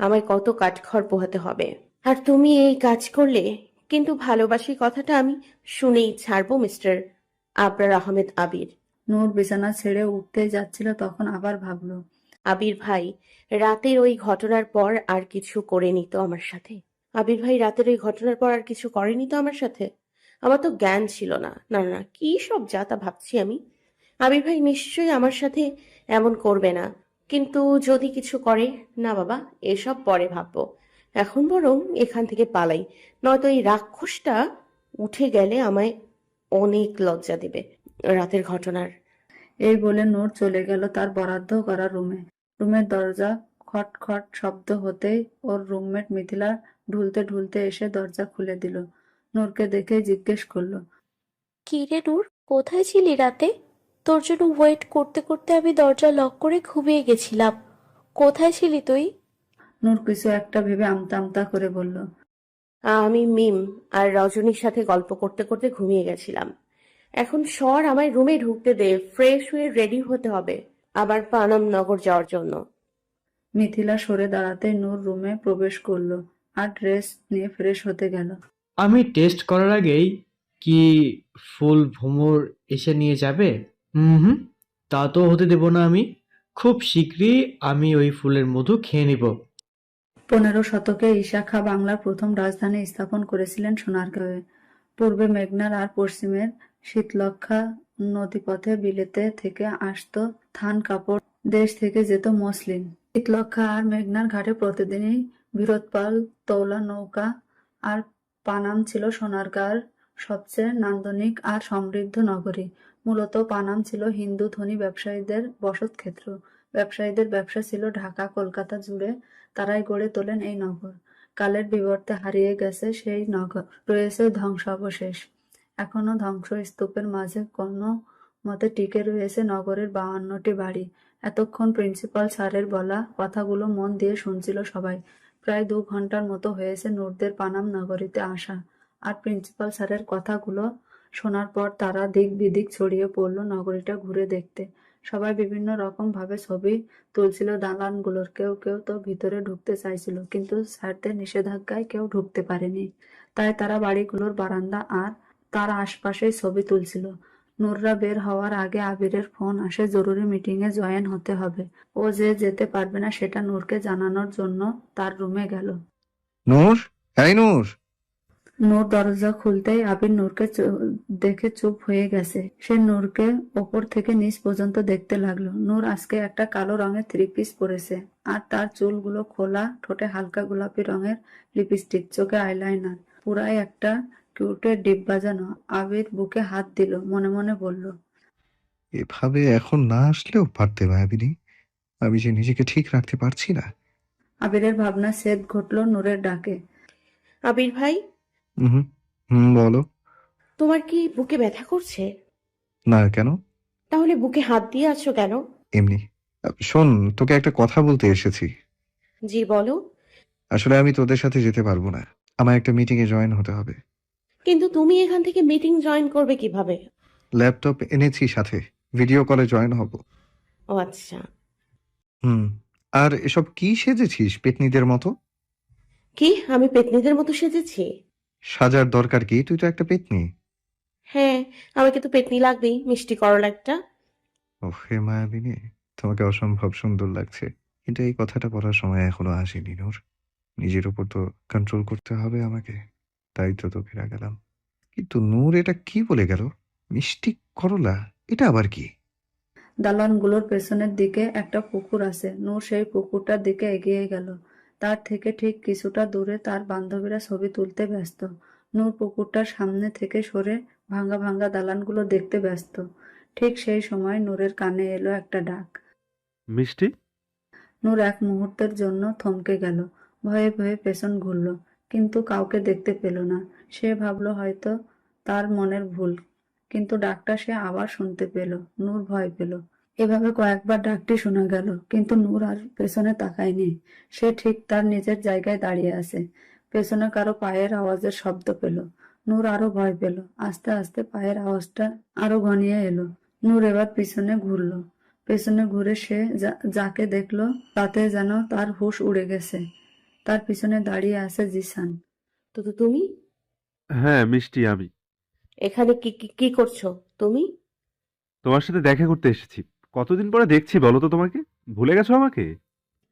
আমায় কত কাঠখড় পোহাতে হবে, আর তুমি এই কাজ করলে। কিন্তু ভালোবাসি কথাটা আমি শুনেই ছাড়বো, মিস্টার আবরার আহমেদ আবির। নূর বিছানা ছেড়ে উঠতেই যাচ্ছিল, তখন আবার ভাবলো। আবির ভাই রাতের ওই ঘটনার পর আর কিছু করেনি তো আমার সাথে? আবির ভাই রাতের ওই ঘটনার পর আর কিছু করেনি তো আমার সাথে? আমার তো জ্ঞান ছিল না। না না না, কি সব যা তা ভাবছি আমি। আবির ভাই নিশ্চয়ই আমার সাথে এমন করবে না। কিন্তু যদি কিছু করে? না বাবা, এসব পরে ভাববো। এখন বরং এখান থেকে পালাই, নয়তো এই রাক্ষসটা উঠে গেলে আমায় অনেক লজ্জা দেবে রাতের ঘটনার। এই বলে নূর চলে গেল তার বরাদ্দ করা রুমে। রুমের দরজা খট খট শব্দ হতেই ওর রুমমেট মিথিলা ঢুলতে ঢুলতে এসে দরজা খুলে দিল। নূরকে দেখে জিজ্ঞেস করলো, কি রে নূর, কোথায় ছিলি রাতে? তোর জন্য ওয়েট করতে করতে আমি দরজা লক করে ঘুমিয়ে গেছিলাম। কোথায় ছিলি তুই? নূর কিছু একটা ভেবে আমতা আমতা করে বলল, আমি মিম আর রজনীর সাথে গল্প করতে করতে ঘুমিয়ে গেছিলাম। এখন সর, আমায় রুমে ঢুকতে দে, ফ্রেশ হয়ে রেডি হতে হবে আবার পানাম নগর যাওয়ার জন্য। মিথিলা সরে দাঁড়াতেই নূর রুমে প্রবেশ করলো আর ড্রেস নিয়ে ফ্রেশ হতে গেল। আমি টেস্ট করার আগেই কি ফুল ভ্রমর এসে নিয়ে যাবে? হুম, তা তো হতে দেব না আমি। খুব শীঘ্রই আমি ওই ফুলের মধু খেয়ে নিব। 15 শতকে ঈশা খাঁ বাংলার প্রথম রাজধানী স্থাপন করেছিলেন সোনারগাঁয়ে। পূর্বে মেঘনার আর পশ্চিমের শীতলক্ষ্যা নদীপথে বিলেতে থেকে আসতো থান কাপড়, দেশ থেকে যেত মসলিন। শীতলক্ষ্যা আর মেঘনার ঘাটে প্রতিদিনই বীরোৎপল তৌলা নৌকা, আর পানাম ছিল সোনারগাঁর সবচেয়ে নান্দনিক আর সমৃদ্ধ নগরী। মূলত পানাম ছিল হিন্দু ধনী ব্যবসায়ীদের বসতক্ষেত্র। ব্যবসায়ীদের ব্যবসা ছিল ঢাকা কলকাতা জুড়ে। তারাই গড়ে তোলেন এই নগর। কালের বিবর্তে হারিয়ে গেছে সেই নগর, রয়েছে ধ্বংসাবশেষ। এখনো ধ্বংসস্তূপের মাঝে কোনো মতে টিকে রয়েছে নগরের 52টি বাড়ি। এতক্ষণ প্রিন্সিপাল স্যারের বলা কথাগুলো মন দিয়ে শুনছিল সবাই। প্রায় 2 ঘন্টার মতো হয়েছে নূরদের পানাম নগরীতে আসা। আর প্রিন্সিপাল স্যারের কথাগুলো শোনার পর তারা দিক বিদিক ছড়িয়ে পড়ল নগরীটা ঘুরে দেখতে। সবাই বিভিন্ন রকম ভাবে ছবি তুলছিল দালানগুলোর। কেউ কেউ তো ভিতরে ঢুকতে চাইছিল, কিন্তু স্যারদের নিষেধাজ্ঞায় কেউ ঢুকতে পারেনি। তাই তারা বাড়িগুলোর বারান্দা আর তার আশপাশেই ছবি তুলছিল। নূররা বের হওয়ার আগে আবিরের ফোন আসে, জরুরি মিটিং এ জয়েন হতে হবে। ও যে যেতে পারবে না সেটা নূরকে জানানোর জন্য তার রুমে গেল। নূর, এই নূর। নূর দরজা খুলতেই আবির নূরকে দেখে চুপ হয়ে গেছে। সে নূরকে ওপর থেকে নিচ পর্যন্ত দেখতে লাগলো। নূর আজকে একটা কালো রঙের থ্রি পিস পরেছে, আর তার চুলগুলো খোলা, ঠোঁটে হালকা গোলাপি রঙের লিপস্টিক, চোখে আইলাইনার, পুরাই একটা কিউটের ডিপ বাজানো। আবির বুকে হাত দিল, মনে মনে বলল, এভাবে এখন না আসলেও পারতে মায়াবিনী। আমি যে নিজেকে ঠিক রাখতে পারছি না। আবিরের ভাবনা ছেদ ঘটলো নূরের ডাকে। আবির ভাই, হুম, হুম, বলো। তোমার কি বুকে ব্যথা করছে? না, কেন? তাহলে বুকে হাত দিয়ে আছো কেন? এমনি। শোন, তোকে একটা কথা বলতে এসেছি। জি বলো। আসলে আমি তোদের সাথে যেতে পারবো না। আমার একটা মিটিং এ জয়েন হতে হবে। কিন্তু তুমি এখান থেকে মিটিং জয়েন করবে কিভাবে? ল্যাপটপ এনেছি সাথে, ভিডিও কলে জয়েন হব। ও আচ্ছা। হুম। আর এসব কি সেজেছিস পেতনিদের মতো? কি আমি পেতনিদের মতো সেজেছি? সাজার দরকার কি? তুই তো একটা পেতনি। হ্যাঁ, আমাকে তো পেতনি লাগবেই, মিষ্টি করল একটা। ওহ হে মায়াবিনী, তোমাকে অসম্ভব সুন্দর লাগছে। কিন্তু এই কথাটা বলার সময় এখনো আসেনি নূর। নিজের উপর তো কন্ট্রোল করতে হবে আমাকে। তাই তো তোকে রাগালাম। কিন্তু নূর এটা কি বলে গেল? মিষ্টি করলা? এটা আবার কি? দালানগুলোর পেছনের দিকে একটা পুকুর আছে। নূর সেই পুকুরটার দিকে এগিয়ে গেল। তার থেকে ঠিক কিছুটা দূরে তার বান্ধবীরা ছবি তুলতে ব্যস্ত। নূর পুকুরটার সামনে থেকে সরে ভাঙা ভাঙা দালানগুলো দেখতে ব্যস্ত। ঠিক সেই সময় নূরের কানে এলো একটা ডাক। মিষ্টি? নূর এক মুহূর্তের জন্য থমকে গেল। ভয়ে ভয়ে পেছন ঘুরল, কিন্তু কাউকে দেখতে পেল না। সে ভাবলো হয়তো তার মনের ভুল, কিন্তু ডাকটা সে আবার শুনতে পেল। নূর ভয় পেল। এভাবে কয়েকবার ডাকটি শোনা গেল, কিন্তু নূর আর পেছনে তাকায়নি। সে ঠিক তার নিজের জায়গায় দাঁড়িয়ে আছে। পেছনে কারো পায়ের আওয়াজের শব্দ পেল। নূর আরো ভয় পেল। আস্তে আস্তে পায়ের আওয়াজটা আরো ঘনিয়ে এলো। নূর এবার পিছনে ঘুরলো। পেছনে ঘুরে সে যাকে দেখলো তাতে যেন তার হুঁশ উড়ে গেছে। তার পিছনে দাঁড়িয়ে আছে জিসান। তো তুমি হ্যাঁ মিষ্টি, আমি। এখানে কি কি কি করছো তুমি? তোমার সাথে দেখা করতে এসেছি। কতদিন পরে দেখছি বলো তো তোমাকে? ভুলে গেছো আমাকে?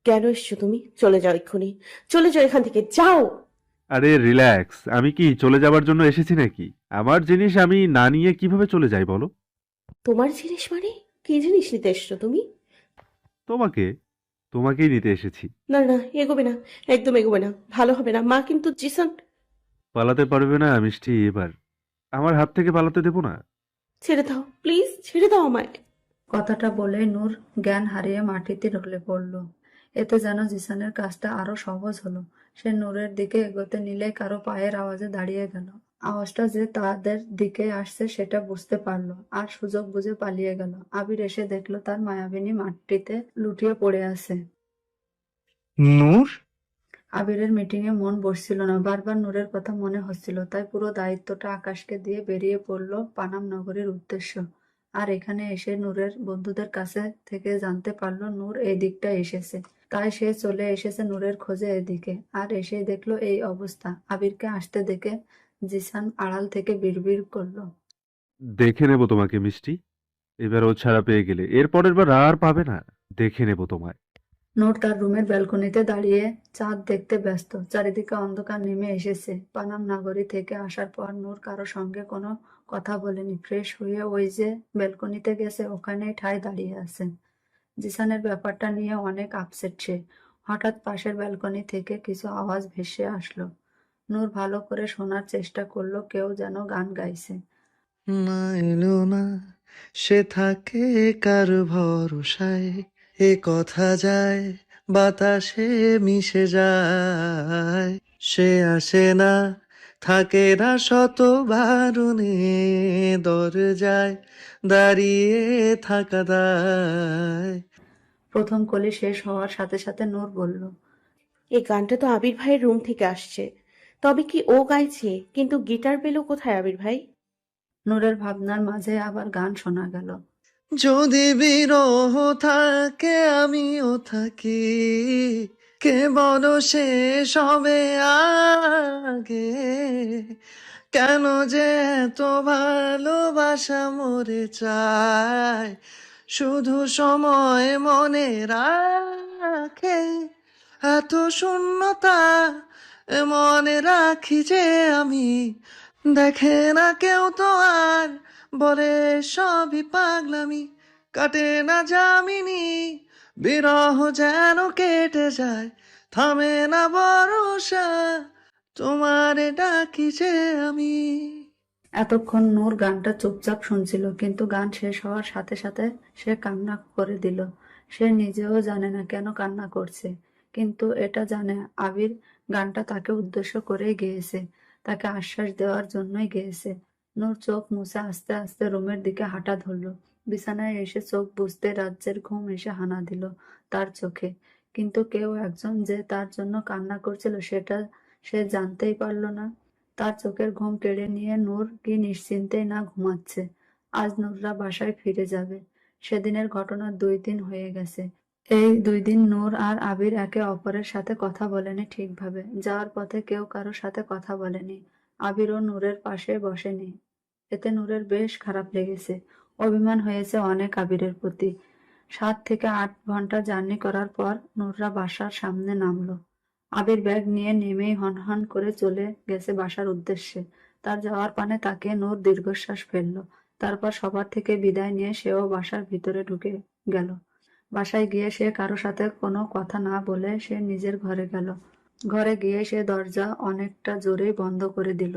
কেন এসছো তুমি? চলে যাও এক্ষুনি, চলে যাও এখান থেকে, যাও। আরে রিল্যাক্স, আমি কি চলে যাবার জন্য এসেছি নাকি? আমার জিনিস আমি না নিয়ে কিভাবে চলে যাই বলো? তোমার জিনিস মানে? কি জিনিস নিতে এসছো তুমি? তোমাকে, তোমাকেই নিতে এসেছি। না না, এগোবে না, একদম এগোবে না, ভালো হবে না। মা কিন্তু জিসান। পালাতে পারবে না মিষ্টি এবার। আমার হাত থেকে পালাতে দেবো না। ছেড়ে দাও প্লিজ, ছেড়ে দাও আমায়। কথাটা বলে নূর জ্ঞান হারিয়ে মাটিতে ঢলে পড়ল। এতে যেন জিসানের কাজটা আরো সহজ হলো। সে নূরের দিকে এগোতে নিলেই কারো পায়ের আওয়াজে দাঁড়িয়ে গেল। আওয়াজটা যে তাদের দিকে আসছে সেটা বুঝতে পারলো, আর সুযোগ বুঝে পালিয়ে গেল। আবির এসে দেখলো তার মায়াবিনী মাটিতে লুটিয়ে পড়ে আছে। নূর? আবিরের মিটিং এ মন বসছিল না, বারবার নূরের কথা মনে হচ্ছিল। তাই পুরো দায়িত্বটা আকাশকে দিয়ে বেরিয়ে পড়ল পানাম নগরীর উদ্দেশ্য। আর এখানে এসে নূরের বন্ধুদের কাছে থেকে জানতে পারলো নূর এই দিকটা এসেছে। তাই সে চলে এসেছে নূরের খোঁজে এদিকে। আর এসে দেখলো এই অবস্থা। আবিরকে আসতে দেখে জিসান আড়াল থেকে বিড়বিড় করলো, দেখে নেবো তোমাকে মিষ্টি। এবার ও ছাড়া পেয়ে গেলে এর পরের বার আর পাবে না। দেখে নেবো তোমায়। নূর তার রুমের ব্যালকনিতে দাঁড়িয়ে চাঁদ দেখতে ব্যস্ত। চারিদিকে অন্ধকার নেমে এসেছে। পানাম নগরী থেকে আসার পর নূর কারো সঙ্গে কোনো কথা বলেনি। ফ্রেশ হয়ে ওই যে ব্যালকনিতে গেছে, ওখানেই ঠায় দাঁড়িয়ে আছে। জিসানের ব্যাপারটা নিয়ে অনেক আপসেট সে। হঠাৎ পাশের ব্যালকনি থেকে কিছু আওয়াজ ভেসে আসলো। নূর ভালো করে শোনার চেষ্টা করলো, কেউ যেন গান গাইছে। না এলো না, সে থাকে কার ভরসায়, এ কথা যায় বাতাসে মিশে যায়। সে আসে না, থাকে না শত বারণে, দরজায় দাঁড়িয়ে থাকা দায়। প্রথম কলি শেষ হওয়ার সাথে সাথে নূর বলল, এই গানটা তো আবির ভাইয়ের রুম থেকে আসছে। তবে কি ও গাইছে? কিন্তু গিটার পেলো কোথায় আবির ভাই? নূরের ভাবনার মাঝে আবার গান শোনা গেল। যদি বিরহ থাকে আমিও থাকি, কে বলো শেষ হবে আগে, কেন যে এত ভালোবাসা মরে চায়, শুধু সময় মনে রাখে, এত শূন্যতা মনে রাখি যে আমি, দেখে না কেউ তো আর বলে সবই পাগলামি, কাটে না যামিনী বিরহ যেন কেটে যায়, থামে না ভরসা তোমারে ডাকি যে আমি। এতক্ষণ নূর গানটা চুপচাপ শুনছিল, কিন্তু গান শেষ হওয়ার সাথে সাথে সে কান্না করে দিল। সে নিজেও জানে না কেন কান্না করছে, কিন্তু এটা জানে আবির গানটা তাকে উদ্দেশ্য করেই গেয়েছে, তাকে আশ্বাস দেওয়ার জন্যই গেয়েছে। নূর চোখ মুছে আস্তে আস্তে রুমের দিকে হাঁটা ধরলো। বিছানায় এসে চোখ বুজতে রাজ্যের ঘুম এসে হানা দিল তার চোখে, কিন্তু কেউ একজন যে তার জন্য কান্না করছিল সেটা সে জানতেই পারলো না। তার চোখের ঘুম কেড়ে নিয়ে নূর কি নিশ্চিন্তেই না ঘুমাচ্ছে। আজ নূররা বাসায় ফিরে যাবে। সেদিনের ঘটনা 2 দিন হয়ে গেছে। এই 2 দিন নূর আর আবির একে অপরের সাথে কথা বলেনি ঠিকভাবে। যাওয়ার পথে কেউ কারো সাথে কথা বলেনি। আবিরও নূরের পাশে বসেনি। এতে নূরের বেশ খারাপ লেগেছে। অভিমান হয়েছে অনেক আবিরের প্রতি। 7 থেকে 8 ঘন্টা জার্নি করার পর নূররা বাসার সামনে নামলো। আবির ব্যাগ নিয়ে নেমেই হনহন করে চলে গেছে বাসার উদ্দেশ্যে। তার যাওয়ার পানে তাকিয়ে নূর দীর্ঘশ্বাস ফেলল। তারপর সবার থেকে বিদায় নিয়ে সেও বাসার ভিতরে ঢুকে গেল। বাসায় গিয়ে সে কারো সাথে কোনো কথা না বলে সে নিজের ঘরে গেল। ঘরে গিয়ে সে দরজা অনেকটা জোরেই বন্ধ করে দিল।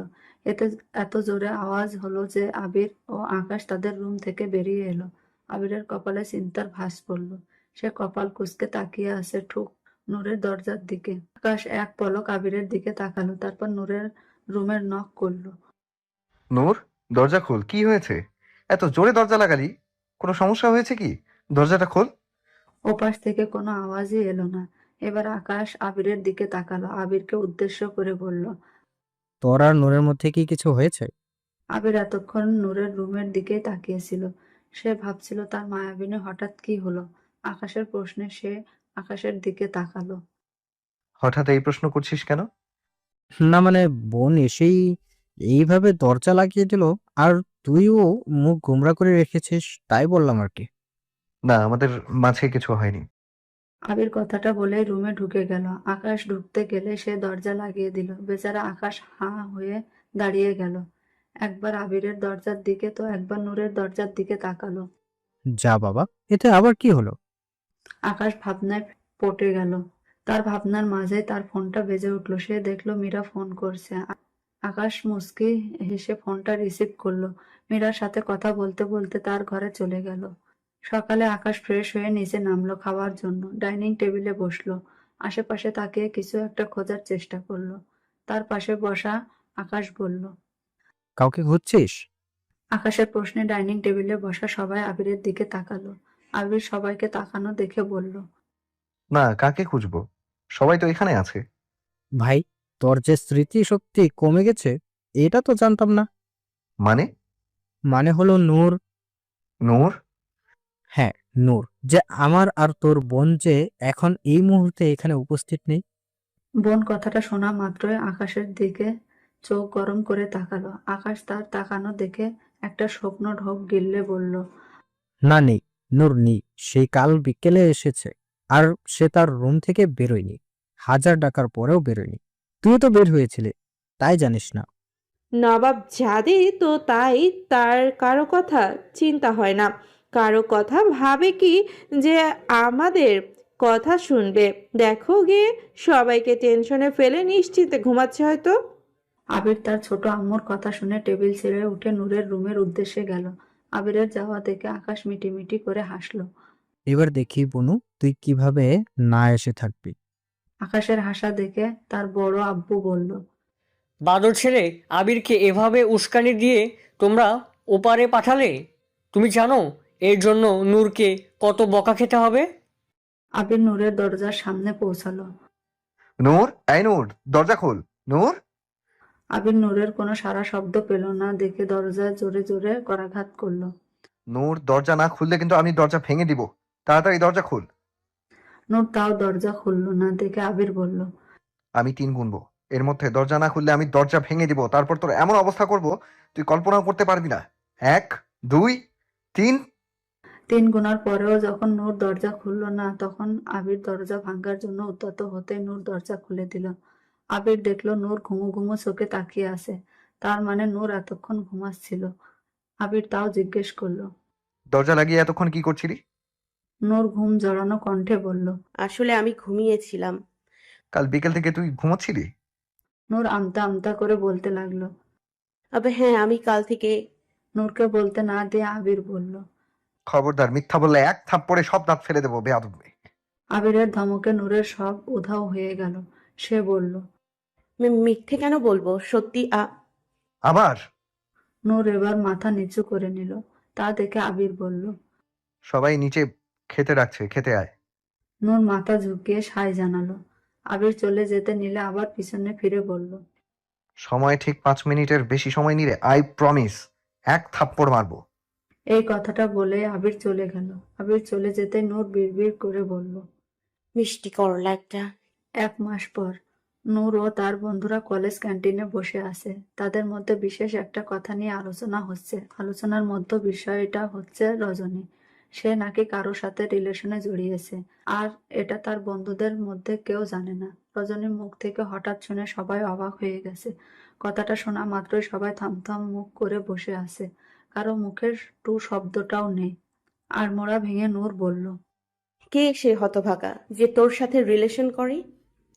এতে এত জোরে আওয়াজ হলো যে আবির ও আকাশ তাদের রুম থেকে বেরিয়ে এলো। আবিরের কপালে চিন্তার ভাঁজ পড়ল। সে কপাল কুঁচকে তাকিয়ে আছে ঠুক নূরের দরজার দিকে। আকাশ এক পলক আবিরের দিকে তাকালো, তারপর নূরের রুমের নক করলো। নূর, দরজা খোল, কি হয়েছে? এত জোরে দরজা লাগালি, কোনো সমস্যা হয়েছে কি? দরজাটা খোল। ওপাশ থেকে কোনো আওয়াজই এলো না। এবার আকাশ আবিরের দিকে তাকালো, আবিরকে উদ্দেশ্য করে বলল। তোর আর নূরের মধ্যে কি কিছু হয়েছে? আবির এতক্ষণ নূরের রুমের দিকেই তাকিয়েছিল। সে ভাবছিল তার মায়াবিনী হঠাৎ কি হলো। আকাশের প্রশ্নে সে আকাশের দিকে তাকালো। হঠাৎ এই প্রশ্ন করছিস কেন? না মানে, বোন এসেই এইভাবে দরজা লাগিয়ে দিল, আর তুইও মুখ গোমড়া করে রেখেছিস, তাই বললাম আর কি। না, আমাদের মাঝে কিছু হয়নি। আবির কথাটা বলে রুমে ঢুকে গেল। আকাশ ঢুকতে গেলে সে দরজা লাগিয়ে দিল। বেচারা আকাশ হাঁ হয়ে দাঁড়িয়ে গেল। একবার আবিরের দরজার দিকে তো একবার নূরের দরজার দিকে তাকালো। যা বাবা, এতে আবার কি হলো? আকাশ ভাবনায় পটে গেল। তার ভাবনার মাঝে তার ফোনটা বেজে উঠলো। সে দেখলো মীরা ফোন করছে। আকাশ মুচকি হেসে ফোনটা রিসিভ করলো। মীরার সাথে কথা বলতে বলতে তার ঘরে চলে গেল। সকালে আকাশ ফ্রেশ হয়ে নিচে নামলো খাওয়ার জন্য। ডাইনিং টেবিলে বসলো। আশেপাশে তাকিয়ে কিছু একটা খোঁজার চেষ্টা করলো। তার পাশে বসা আকাশ বলল। কাউকে খুঁজছিস? আকাশের প্রশ্নে ডাইনিং টেবিলে বসা সবাই আবিরের দিকে তাকালো। আবির সবাইকে তাকানো দেখে বলল। না, কাকে খুঁজবো? সবাই তো এখানে আছে। ভাই, তোর যে স্মৃতি শক্তি কমে গেছে, এটা তো জানতাম না। মানে? মানে হলো নূর। নূর? হ্যাঁ, নূর, যে আমার আর তোর বোন যে এখন এই মুহূর্তে এখানে উপস্থিত নেই। বোন কথাটা শোনা মাত্রই আকাশের দিকে চোখ গরম করে তাকালো। আকাশ তার তাকানো দেখে একটা স্বপ্ন ঢোক গিললে বলল। না, নেই, নূর নেই। সেই কাল বিকেলে এসেছে, আর সে তার রুম থেকে বেরোয়নি। 1000 ডাকার পরেও বেরোয়নি। তুই তো বের হয়েছিলি, তাই জানিস না। নবাব জাদি তো তাই, তার কারো কথা চিন্তা হয় না। কারো কথা ভাবে কি যে আমাদের কথা শুনবে। দেখো গিয়ে, সবাইকে টেনশনে ফেলে নিশ্চিন্তে ঘুমাচ্ছে হয়তো। আবির তার ছোট আম্মুর কথা শুনে টেবিল ছেড়ে উঠে নূরের রুমের উদ্দেশ্যে গেল। আবিরের যাওয়া দেখে আকাশ মিটিমিটি করে হাসলো। এবার দেখি বনু, তুই কিভাবে না এসে থাকবি। আকাশের হাসা দেখে তার বড় আব্বু বলল। বাদর ছেলে আবিরকে এভাবে উস্কানি দিয়ে তোমরা ওপারে পাঠালে? তুমি জানো এর জন্য নূরকে কত বকা খেতে হবে? আবির নূরের দরজার সামনে পৌঁছালো। নূর, এই নূর, দরজা খোল। নূর। আবির নূরের কোনো সাড়া শব্দ পেল না দেখে দরজায় জোরে জোরে করাঘাত করলো। নূর, দরজা না খুললে কিন্তু আমি দরজা ভেঙে দিব। তাড়াতাড়ি দরজা খুল। নূর তাও দরজা খুলল না দেখে আবির বলল, আমি 3 গুনবো। এর মধ্যে দরজা না খুললে আমি দরজা ভেঙে দিব। তারপর তোর এমন অবস্থা করব তুই কল্পনাও করতে পারবি না। 1, 2, 3। 3 গুনার পরেও যখন নূর দরজা খুলল না তখন আবির দরজা ভাঙার জন্য উদ্যত হতে নূর দরজা খুলে দিল। আবির দেখলো নূর ঘুমু ঘুমু চোখে তাকিয়ে আছে, তার মানে নূর এতক্ষণ ঘুমাচ্ছিল। আবির তাও জিজ্ঞেস করলো। দরজা লাগিয়ে এতক্ষণ কি করছিলি? নূর ঘুম জড়ানো কণ্ঠে বলল। আসলে আমি ঘুমিয়েছিলাম। কাল বিকেল থেকে তুই ঘুমাচ্ছিলি? নূর আমতা আমতা করে বলতে লাগলো। আবে হ্যাঁ, আমি কাল থেকে। নূরকে বলতে না দিয়ে আবির বলল। খবরদার, মিথ্যা বললে এক থাপ্পড়ে সব দাঁত ফেলে দেবো, বেয়াদব মেয়ে। আবিরের ধমকে নূরের সব উধাও হয়ে গেল। সে বলল। মিথ্যে কেন বলবো, সত্যি। আবার? নূর এবার মাথা নিচু করে নিল। তা দেখে আবির বলল। সবাই নিচে খেতে ডাকছে, খেতে আয়। নূর মাথা ঝুঁকিয়ে সায় জানালো। আবির চলে যেতে নিলে আবার পিছনে ফিরে বলল। সময় ঠিক 5 মিনিটের বেশি সময় নিলে আই প্রমিস এক থাপ্পড় মারবো। এই কথাটা বলে আবির চলে গেল। আবির চলে যেতে নূর বিড়বিড় করে বলল। মিষ্টি করলা একটা। 1 মাস পর নূর ও তার বন্ধুরা কলেজ ক্যান্টিনে বসে আছে। তাদের মধ্যে বিশেষ একটা কথা নিয়ে আলোচনা হচ্ছে। আলোচনার মধ্যে বিষয়টা হচ্ছে রজনী। সে নাকি কারোর সাথে রিলেশনে জড়িয়েছে, আর এটা তার বন্ধুদের মধ্যে কেউ জানে না। রজনীর মুখ থেকে হঠাৎ শুনে সবাই অবাক হয়ে গেছে। কথাটা শোনা মাত্রই সবাই থমথম মুখ করে বসে আছে, কারো মুখের টু শব্দটাও নেই। আর মোড়া ভেঙে নূর বলল। কে সে হতভাগা যে তোর সাথে রিলেশন করে?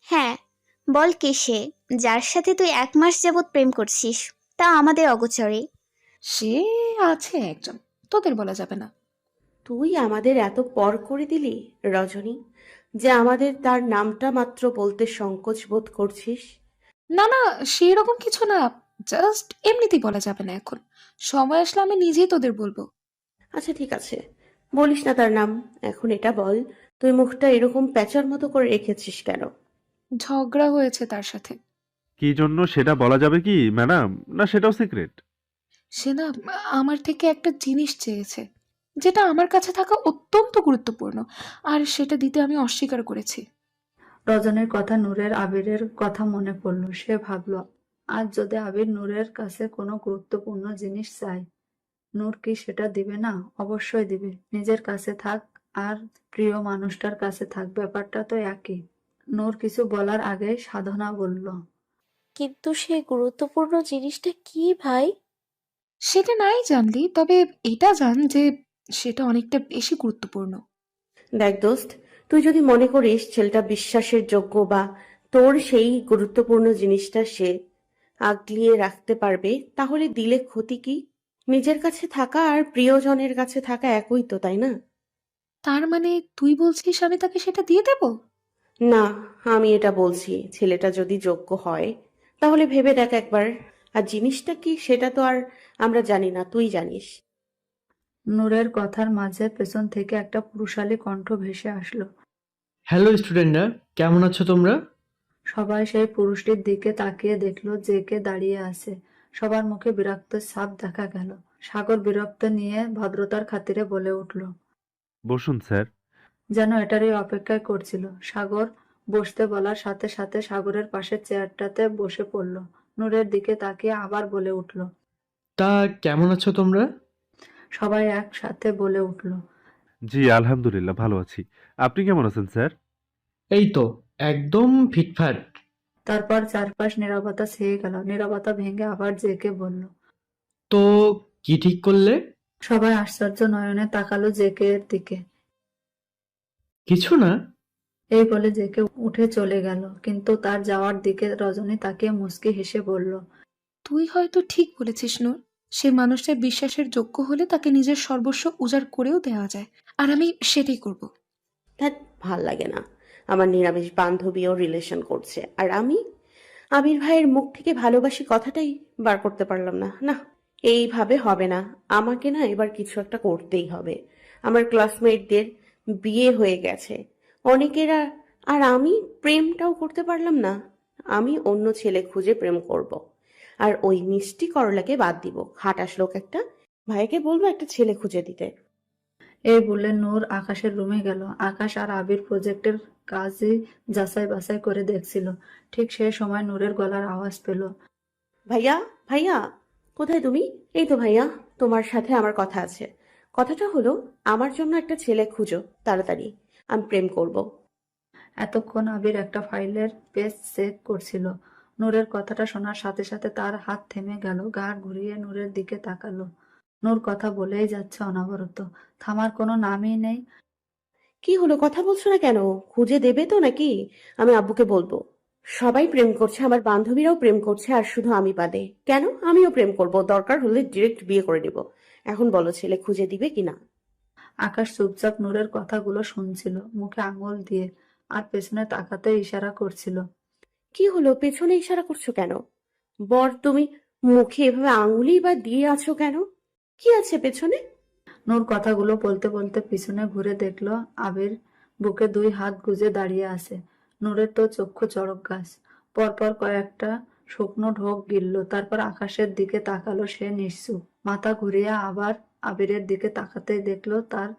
হ্যাঁ, বল কে সে, যার সাথে তুই 1 মাস যাবৎ প্রেম করছিস, তা আমাদের অগোচরে? সে আছে একজন, তোদের বলা যাবে না। তুই আমাদের এত পর করে দিলি রজনী, যে আমাদের তার নামটা মাত্র বলতে সংকোচ বোধ করছিস। না না, সেরকম কিছু না, জাস্ট এমনিতেই বলা যাবে না এখন। সময় আসলে আমি নিজেই তোদের বলবো। আচ্ছা ঠিক আছে, বলিস না তার নাম। এখন এটা বল, তুই মুখটা এরকম প্যাঁচার মতো করে রেখেছিস কেন? ঝগড়া হয়েছে তার সাথে। কি জন্য সেটা বলা যাবে কি ম্যাডাম, না সেটাও সিক্রেট? সে না আমার থেকে একটা জিনিস চেয়েছে, যেটা আমার কাছে থাকা অত্যন্ত গুরুত্বপূর্ণ, আর সেটা দিতে আমি অস্বীকার করেছি। রজনীর কথা নূরের আবিরের কথা মনে পড়ল। সে ভাবল, আজ যদি আবির নূরের কাছে কোনো গুরুত্বপূর্ণ জিনিস চায়, নূর কি সেটা দিবে না? অবশ্যই দিবে। নিজের কাছে থাক আর প্রিয় মানুষটার কাছে থাক, ব্যাপারটা তো একই। নূর কিছু বলার আগে সাধনা বলল। কিন্তু সেই গুরুত্বপূর্ণ জিনিসটা কি ভাই? সেটা নাই জানলি, তবে এটা জান যে সেটা অনেকটা বেশি গুরুত্বপূর্ণ। দেখ দোস্ত, তুই যদি মনে করিস ছেলেটা বিশ্বাসের যোগ্য বা তোর সেই গুরুত্বপূর্ণ জিনিসটা সে আগলিয়ে রাখতে পারবে, তাহলে দিলে ক্ষতি কি? নিজের কাছে থাকা আর প্রিয়জনের কাছে থাকা একই তো, তাই না? তার মানে তুই বলছিস আমি তাকে সেটা দিয়ে দেব? না, আমি এটা বলছি ছেলেটা যদি যোগ্য হয় তাহলে ভেবে দেখ একবার। আর জিনিসটা কি সেটা তো আর আমরা জানি না, তুই জানিস। নূরের কথার মাঝে পেছন থেকে একটা পুরুষালী কণ্ঠ ভেসে আসলো। হ্যালো স্টুডেন্টরা, কেমন আছো তোমরা? সবাই সেই পুরুষটির দিকে তাকিয়ে দেখলো যে কে দাঁড়িয়ে আছে। সবার মুখে বিরক্ত ছাপ দেখা গেল। সাগর বিরক্ত নিয়ে ভদ্রতার খাতিরে বলে উঠল। বসুন স্যার। যেন এটারই অপেক্ষায় করছিল। সাগর বসতে বলার সাথে সাথে সাগরের পাশের চেয়ারটাতে বসে পড়ল। নূরের দিকে তাকিয়ে আবার বলে উঠল। তা কেমন আছো তোমরা? সবাই একসাথে বলে উঠল। জি আলহামদুলিল্লাহ ভালো আছি। আপনি কেমন আছেন স্যার? এই তো, একদম ফিটফাট। তারপর চারপাশ নীরবতা ছেয়ে গেল। নীরবতা ভেঙে আবার জেকে বলল। তো কি ঠিক করলে? সবাই আশ্চর্য নয়নে তাকালো জেকের দিকে। কিছু না। এই বলে জেকে উঠে চলে গেল, কিন্তু তার যাওয়ার দিকে রজনী তাকিয়ে মুচকি হেসে বলল। তুই হয়তো ঠিক বলেছিস নূর, সে মানুষটা বিশ্বাসের যোগ্য হলে তাকে নিজের সর্বস্ব উজাড় করেও দেওয়া যায়, আর আমি সেটাই করব। ধ্যাৎ, ভাল লাগে না। আমার নিরামিষ বান্ধবীও রিলেশন করছে, আর আমি আবির ভাইয়ের মুখ থেকে ভালোবাসি কথাটাই বার করতে পারলাম না। না, এইভাবে হবে না। আমাকে না এবার কিছু একটা করতেই হবে। আমার ক্লাসমেটদের বিয়ে হয়ে গেছে অনেকেরা, আর আমি প্রেমটাও করতে পারলাম না। আমি অন্য ছেলে খুঁজে প্রেম করব, আর ওই মিষ্টি করলাকে বাদ দিব। খাটাস লোক একটা। ভাইয়াকে বলবো একটা ছেলে খুঁজে দিতে। এই বলে নূর আকাশের রুমে গেল। আকাশ আর আবির প্রজেক্টের কাজই যাচাই বাছাই করে দেখছিল। ঠিক সেই সময় নূরের গলার আওয়াজ পেল। ভাইয়া, ভাইয়া, কোথায় তুমি? এই তো ভাইয়া, তোমার সাথে আমার কথা আছে। কথাটা হলো, আমার জন্য একটা ছেলে খুঁজো তাড়াতাড়ি, আমি প্রেম করব। এতক্ষণ আবির একটা ফাইলের পেজ চেক করছিল। নূরের কথাটা শোনার সাথে সাথে তার হাত থেমে গেল, ঘাড় ঘুরিয়ে নূরের দিকে তাকালো। নূর কথা বলেই যাচ্ছে অনবরত, থামার কোনো নামই নেই। কি হলো, কথা বলছো না কেন? খুঁজে দেবে তো নাকি? আমি আব্বুকে বলবো। সবাই প্রেম করছে, আমার বান্ধবীরাও প্রেম করছে, আর শুধু আমি বাদে। কেন? আমিও প্রেম করব, দরকার হলে ডিরেক্ট বিয়ে করে নিব। এখন বলো, ছেলে খুঁজে দিবে কিনা? আকাশ চুপচাপ নূরের কথাগুলো শুনছিল, মুখে আঙুল দিয়ে, আর পেছনে তাকাতে ইশারা করছিল। কি হলো, পেছনে ইশারা করছো কেন? বর তুমি, মুখে এভাবে আঙুলি বা দিয়ে আছো কেন? কি আছে পেছনে? নূর কথাগুলো বলতে বলতে পিছনে ঘুরে দেখলো আবির বুকে 2 হাত গুজে দাঁড়িয়ে আছে। নূরের তো চক্ষু চড়ক গাছ। পরপর কয়েকটা শুকনো ঢোক গিলল, তারপর আকাশের দিকে তাকালো সে নিশ্চুপ। মাথা ঘুরিয়ে আবার আবিরের দিকে তাকাতেই দেখলো তার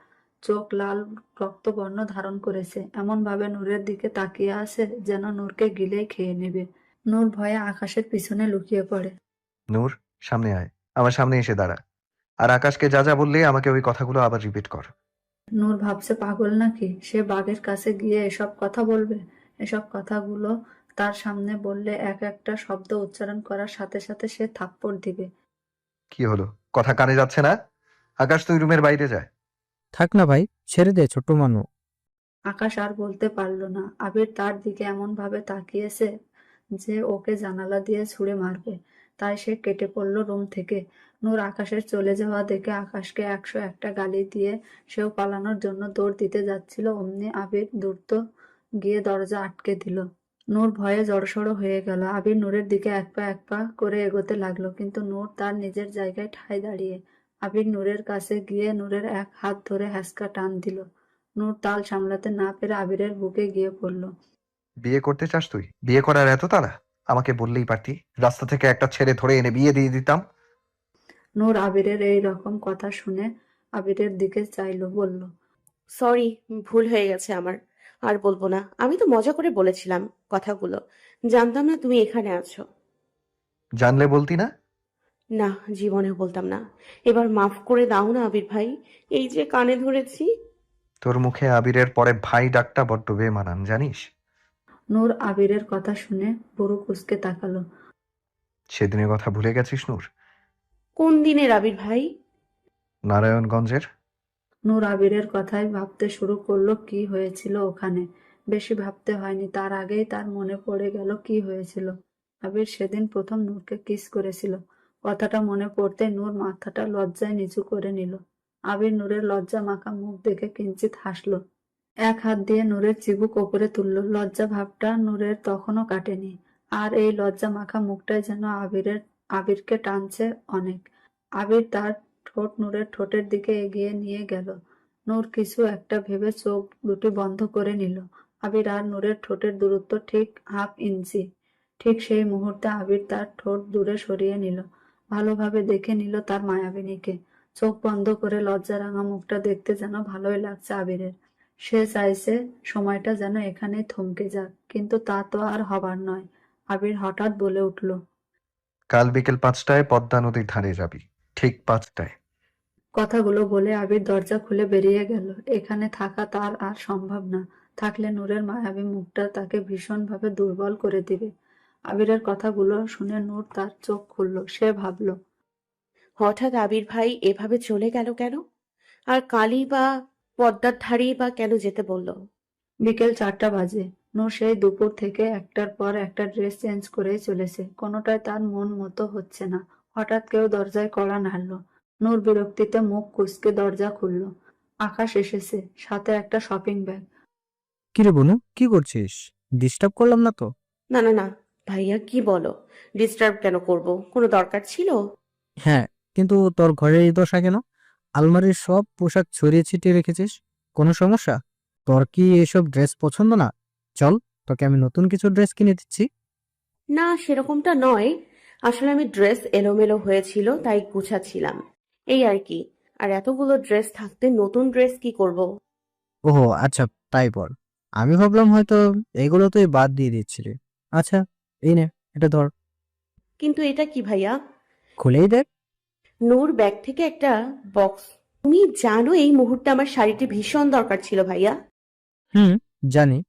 চোখ লাল রক্তবর্ণ ধারণ করেছে, এমন ভাবে নূরের দিকে তাকিয়ে আছে যেন নূরকে গিলেই খেয়ে নেবে। নূর ভয়ে আকাশের পিছনে লুকিয়ে পড়ে। নূর, সামনে আয়, আমার সামনে এসে দাঁড়া। আর আকাশকে যা যা বললে আমাকে ওই কথাগুলো আবার রিপিট কর। নূর ভাবছে পাগল নাকি, সে বাঘের কাছে গিয়ে এসব কথা বলবে। এসব কথাগুলো তার সামনে বললে এক একটা শব্দ উচ্চারণ করার সাথে সাথে সে থাপ্পড় দিবে। কি হলো, কথা কানে যাচ্ছে না? আকাশ, তুই রুমের বাইরে যায়। থাক না ভাই, ছেড়ে দে, ছোট মানুষ। আকাশ আর বলতে পারল না। আবির তার দিকে এমন ভাবে তাকিয়েছে যে ওকে জানালা দিয়ে ছুঁড়ে মারবে, তাই সে কেটে পড়ল রুম থেকে। নূর আকাশের চলে যাওয়া দেখে আকাশকে 101টা গালি দিয়ে সেও পালানোর জন্য দৌড় দিতে যাচ্ছিল, অমনি আবির দ্রুত গিয়ে দরজা আটকে দিল। নূর ভয়ে জড়সড় হয়ে গেল। আবির নূরের দিকে এক পা করে এগোতে লাগলো, কিন্তু নূর তার নিজের জায়গায় ঠায় দাঁড়িয়ে। আবির নূরের কাছে গিয়ে নূরের এক হাত ধরে হ্যাঁচকা টান দিল। নূর তাল সামলাতে না পেরে আবিরের বুকে গিয়ে পড়ল। বিয়ে করতে চাস তুই? বিয়ে করার এত তাড়া? আমাকে বললেই পারতি, রাস্তা থেকে একটা ছেলে ধরে এনে বিয়ে দিয়ে দিতাম। নূর আবিরের এই রকম কথা শুনে আবিরের দিকে চাইলো, বলল, সরি, ভুল হয়ে গেছে আমার, আর বলবো না। আমি তো মজা করে বলেছিলাম কথাগুলো, জানতাম না তুমি এখানে আছো। জানলে বলতি না? না, জীবনেও বলতাম না। এবার মাফ করে দাও না আবির ভাই, এই যে কানে ধরেছি। তোর মুখে আবিরের পরে ভাই ডাকটা বড্ড বেমানান, জানিস? নূর আবিরের কথা শুনে বুড়ো কুঁচকে তাকালো। সেদিনের কথা ভুলে গেছিস নূর? কোন দিনের আবির ভাই? নারায়ণগঞ্জের। নূর আবিরের কথাই ভাবতে শুরু করলো কি হয়েছিল ওখানে। বেশি ভাবতে হয়নি, তার আগেই তার মনে পড়ে গেল কি হয়েছিল। আবির সেদিন প্রথম নূরকে কিস করেছিল। কথাটা মনে পড়তেই নূর মাথাটা লজ্জায় নিচু করে নিল। আবির নূরের লজ্জা মাখা মুখ দেখে কিঞ্চিত হাসলো। এক হাত দিয়ে নূরের চিবুক ওপরে তুলল। লজ্জা ভাবটা নূরের তখনও কাটেনি, আর এই লজ্জা মাখা মুখটাই যেন আবিরকে টানছে অনেক। আবির তার ঠোঁট নূরের ঠোঁটের দিকে এগিয়ে নিয়ে গেল। নূর কিছু একটা ভেবে চোখ দুটি বন্ধ করে নিল। আবির আর নূরের ঠোঁটের দূরত্ব ঠিক 1/2 ইঞ্চি। ঠিক সেই মুহূর্তে আবির তার ঠোঁট দূরে সরিয়ে নিল, ভালোভাবে দেখে নিল তার মায়াবিনীকে। চোখ বন্ধ করে লজ্জা রাঙা মুখটা দেখতে যেন ভালোই লাগছে আবিরের। সে চাইছে সময়টা যেন এখানেই থমকে যাক, কিন্তু তা তো আর হবার নয়। আবির হঠাৎ বলে উঠল, কাল বিকেল 5টায় পদ্মা নদীর ধারে যাবি, ঠিক 5টায়। কথাগুলো বলে আবির দরজা খুলে বেরিয়ে গেল। এখানে থাকা তার আর সম্ভব না। থাকলে নূরের মায়াবী মুখটা তাকে ভীষণভাবে দুর্বল করে দিবে। আবিরের কথাগুলো শুনে নূর তার চোখ খুলল। সে ভাবল, হঠাৎ আবির ভাই এভাবে চলে গেল কেন? আর কালী বা পদ্মার ধারেই বা কেন যেতে বলল? বিকেল 4টা বাজে। নূর সেই দুপুর থেকে একটার পর একটা ড্রেস চেঞ্জ করেই চলেছে, কোনোটাই তার মন মতো হচ্ছে না। হঠাৎ কেউ দরজায় কড়া নাড়ল। নূর বিরক্তিতে মুখ কুঁচকে দরজা খুলল। আকাশ এসেছে, সাথে একটা শপিং ব্যাগ। কিরে বনু, কি করছিস? ডিস্টার্ব করলাম না তো? না না না, ভাইয়া কি বলো? ডিস্টার্ব কেন করব? কোনো দরকার ছিল? হ্যাঁ, কিন্তু তোর ঘরের এই দশা কেন? আলমারির সব পোশাক ছড়িয়ে ছিটিয়ে রেখেছিস, কোনো সমস্যা? তোর কি এসব ড্রেস পছন্দ না? চল, তোকে আমি নতুন কিছু ড্রেস কিনে দিচ্ছি। না, সেরকমটা নয়। আসলে আমি ড্রেস এলোমেলো হয়েছিল, তাই গুছাচ্ছিলাম। এই আর কি। আর এতগুলো ড্রেস থাকতে নতুন ড্রেস কি করব? ওহো, আচ্ছা, তাই বল। আমি ভাবলাম হয়তো এগুলো তুই বাদ দিয়ে দিচ্ছিলি। আচ্ছা, এই নে, এটা ধর, কিন্তু এটা কি ভাইয়া? খুলেই দেখ। নূর ব্যাগ থেকে একটা বক্স। তুমি জানো এই মুহূর্তে আমার শাড়িটি ভীষণ দরকার ছিল ভাইয়া। হুম, জানি।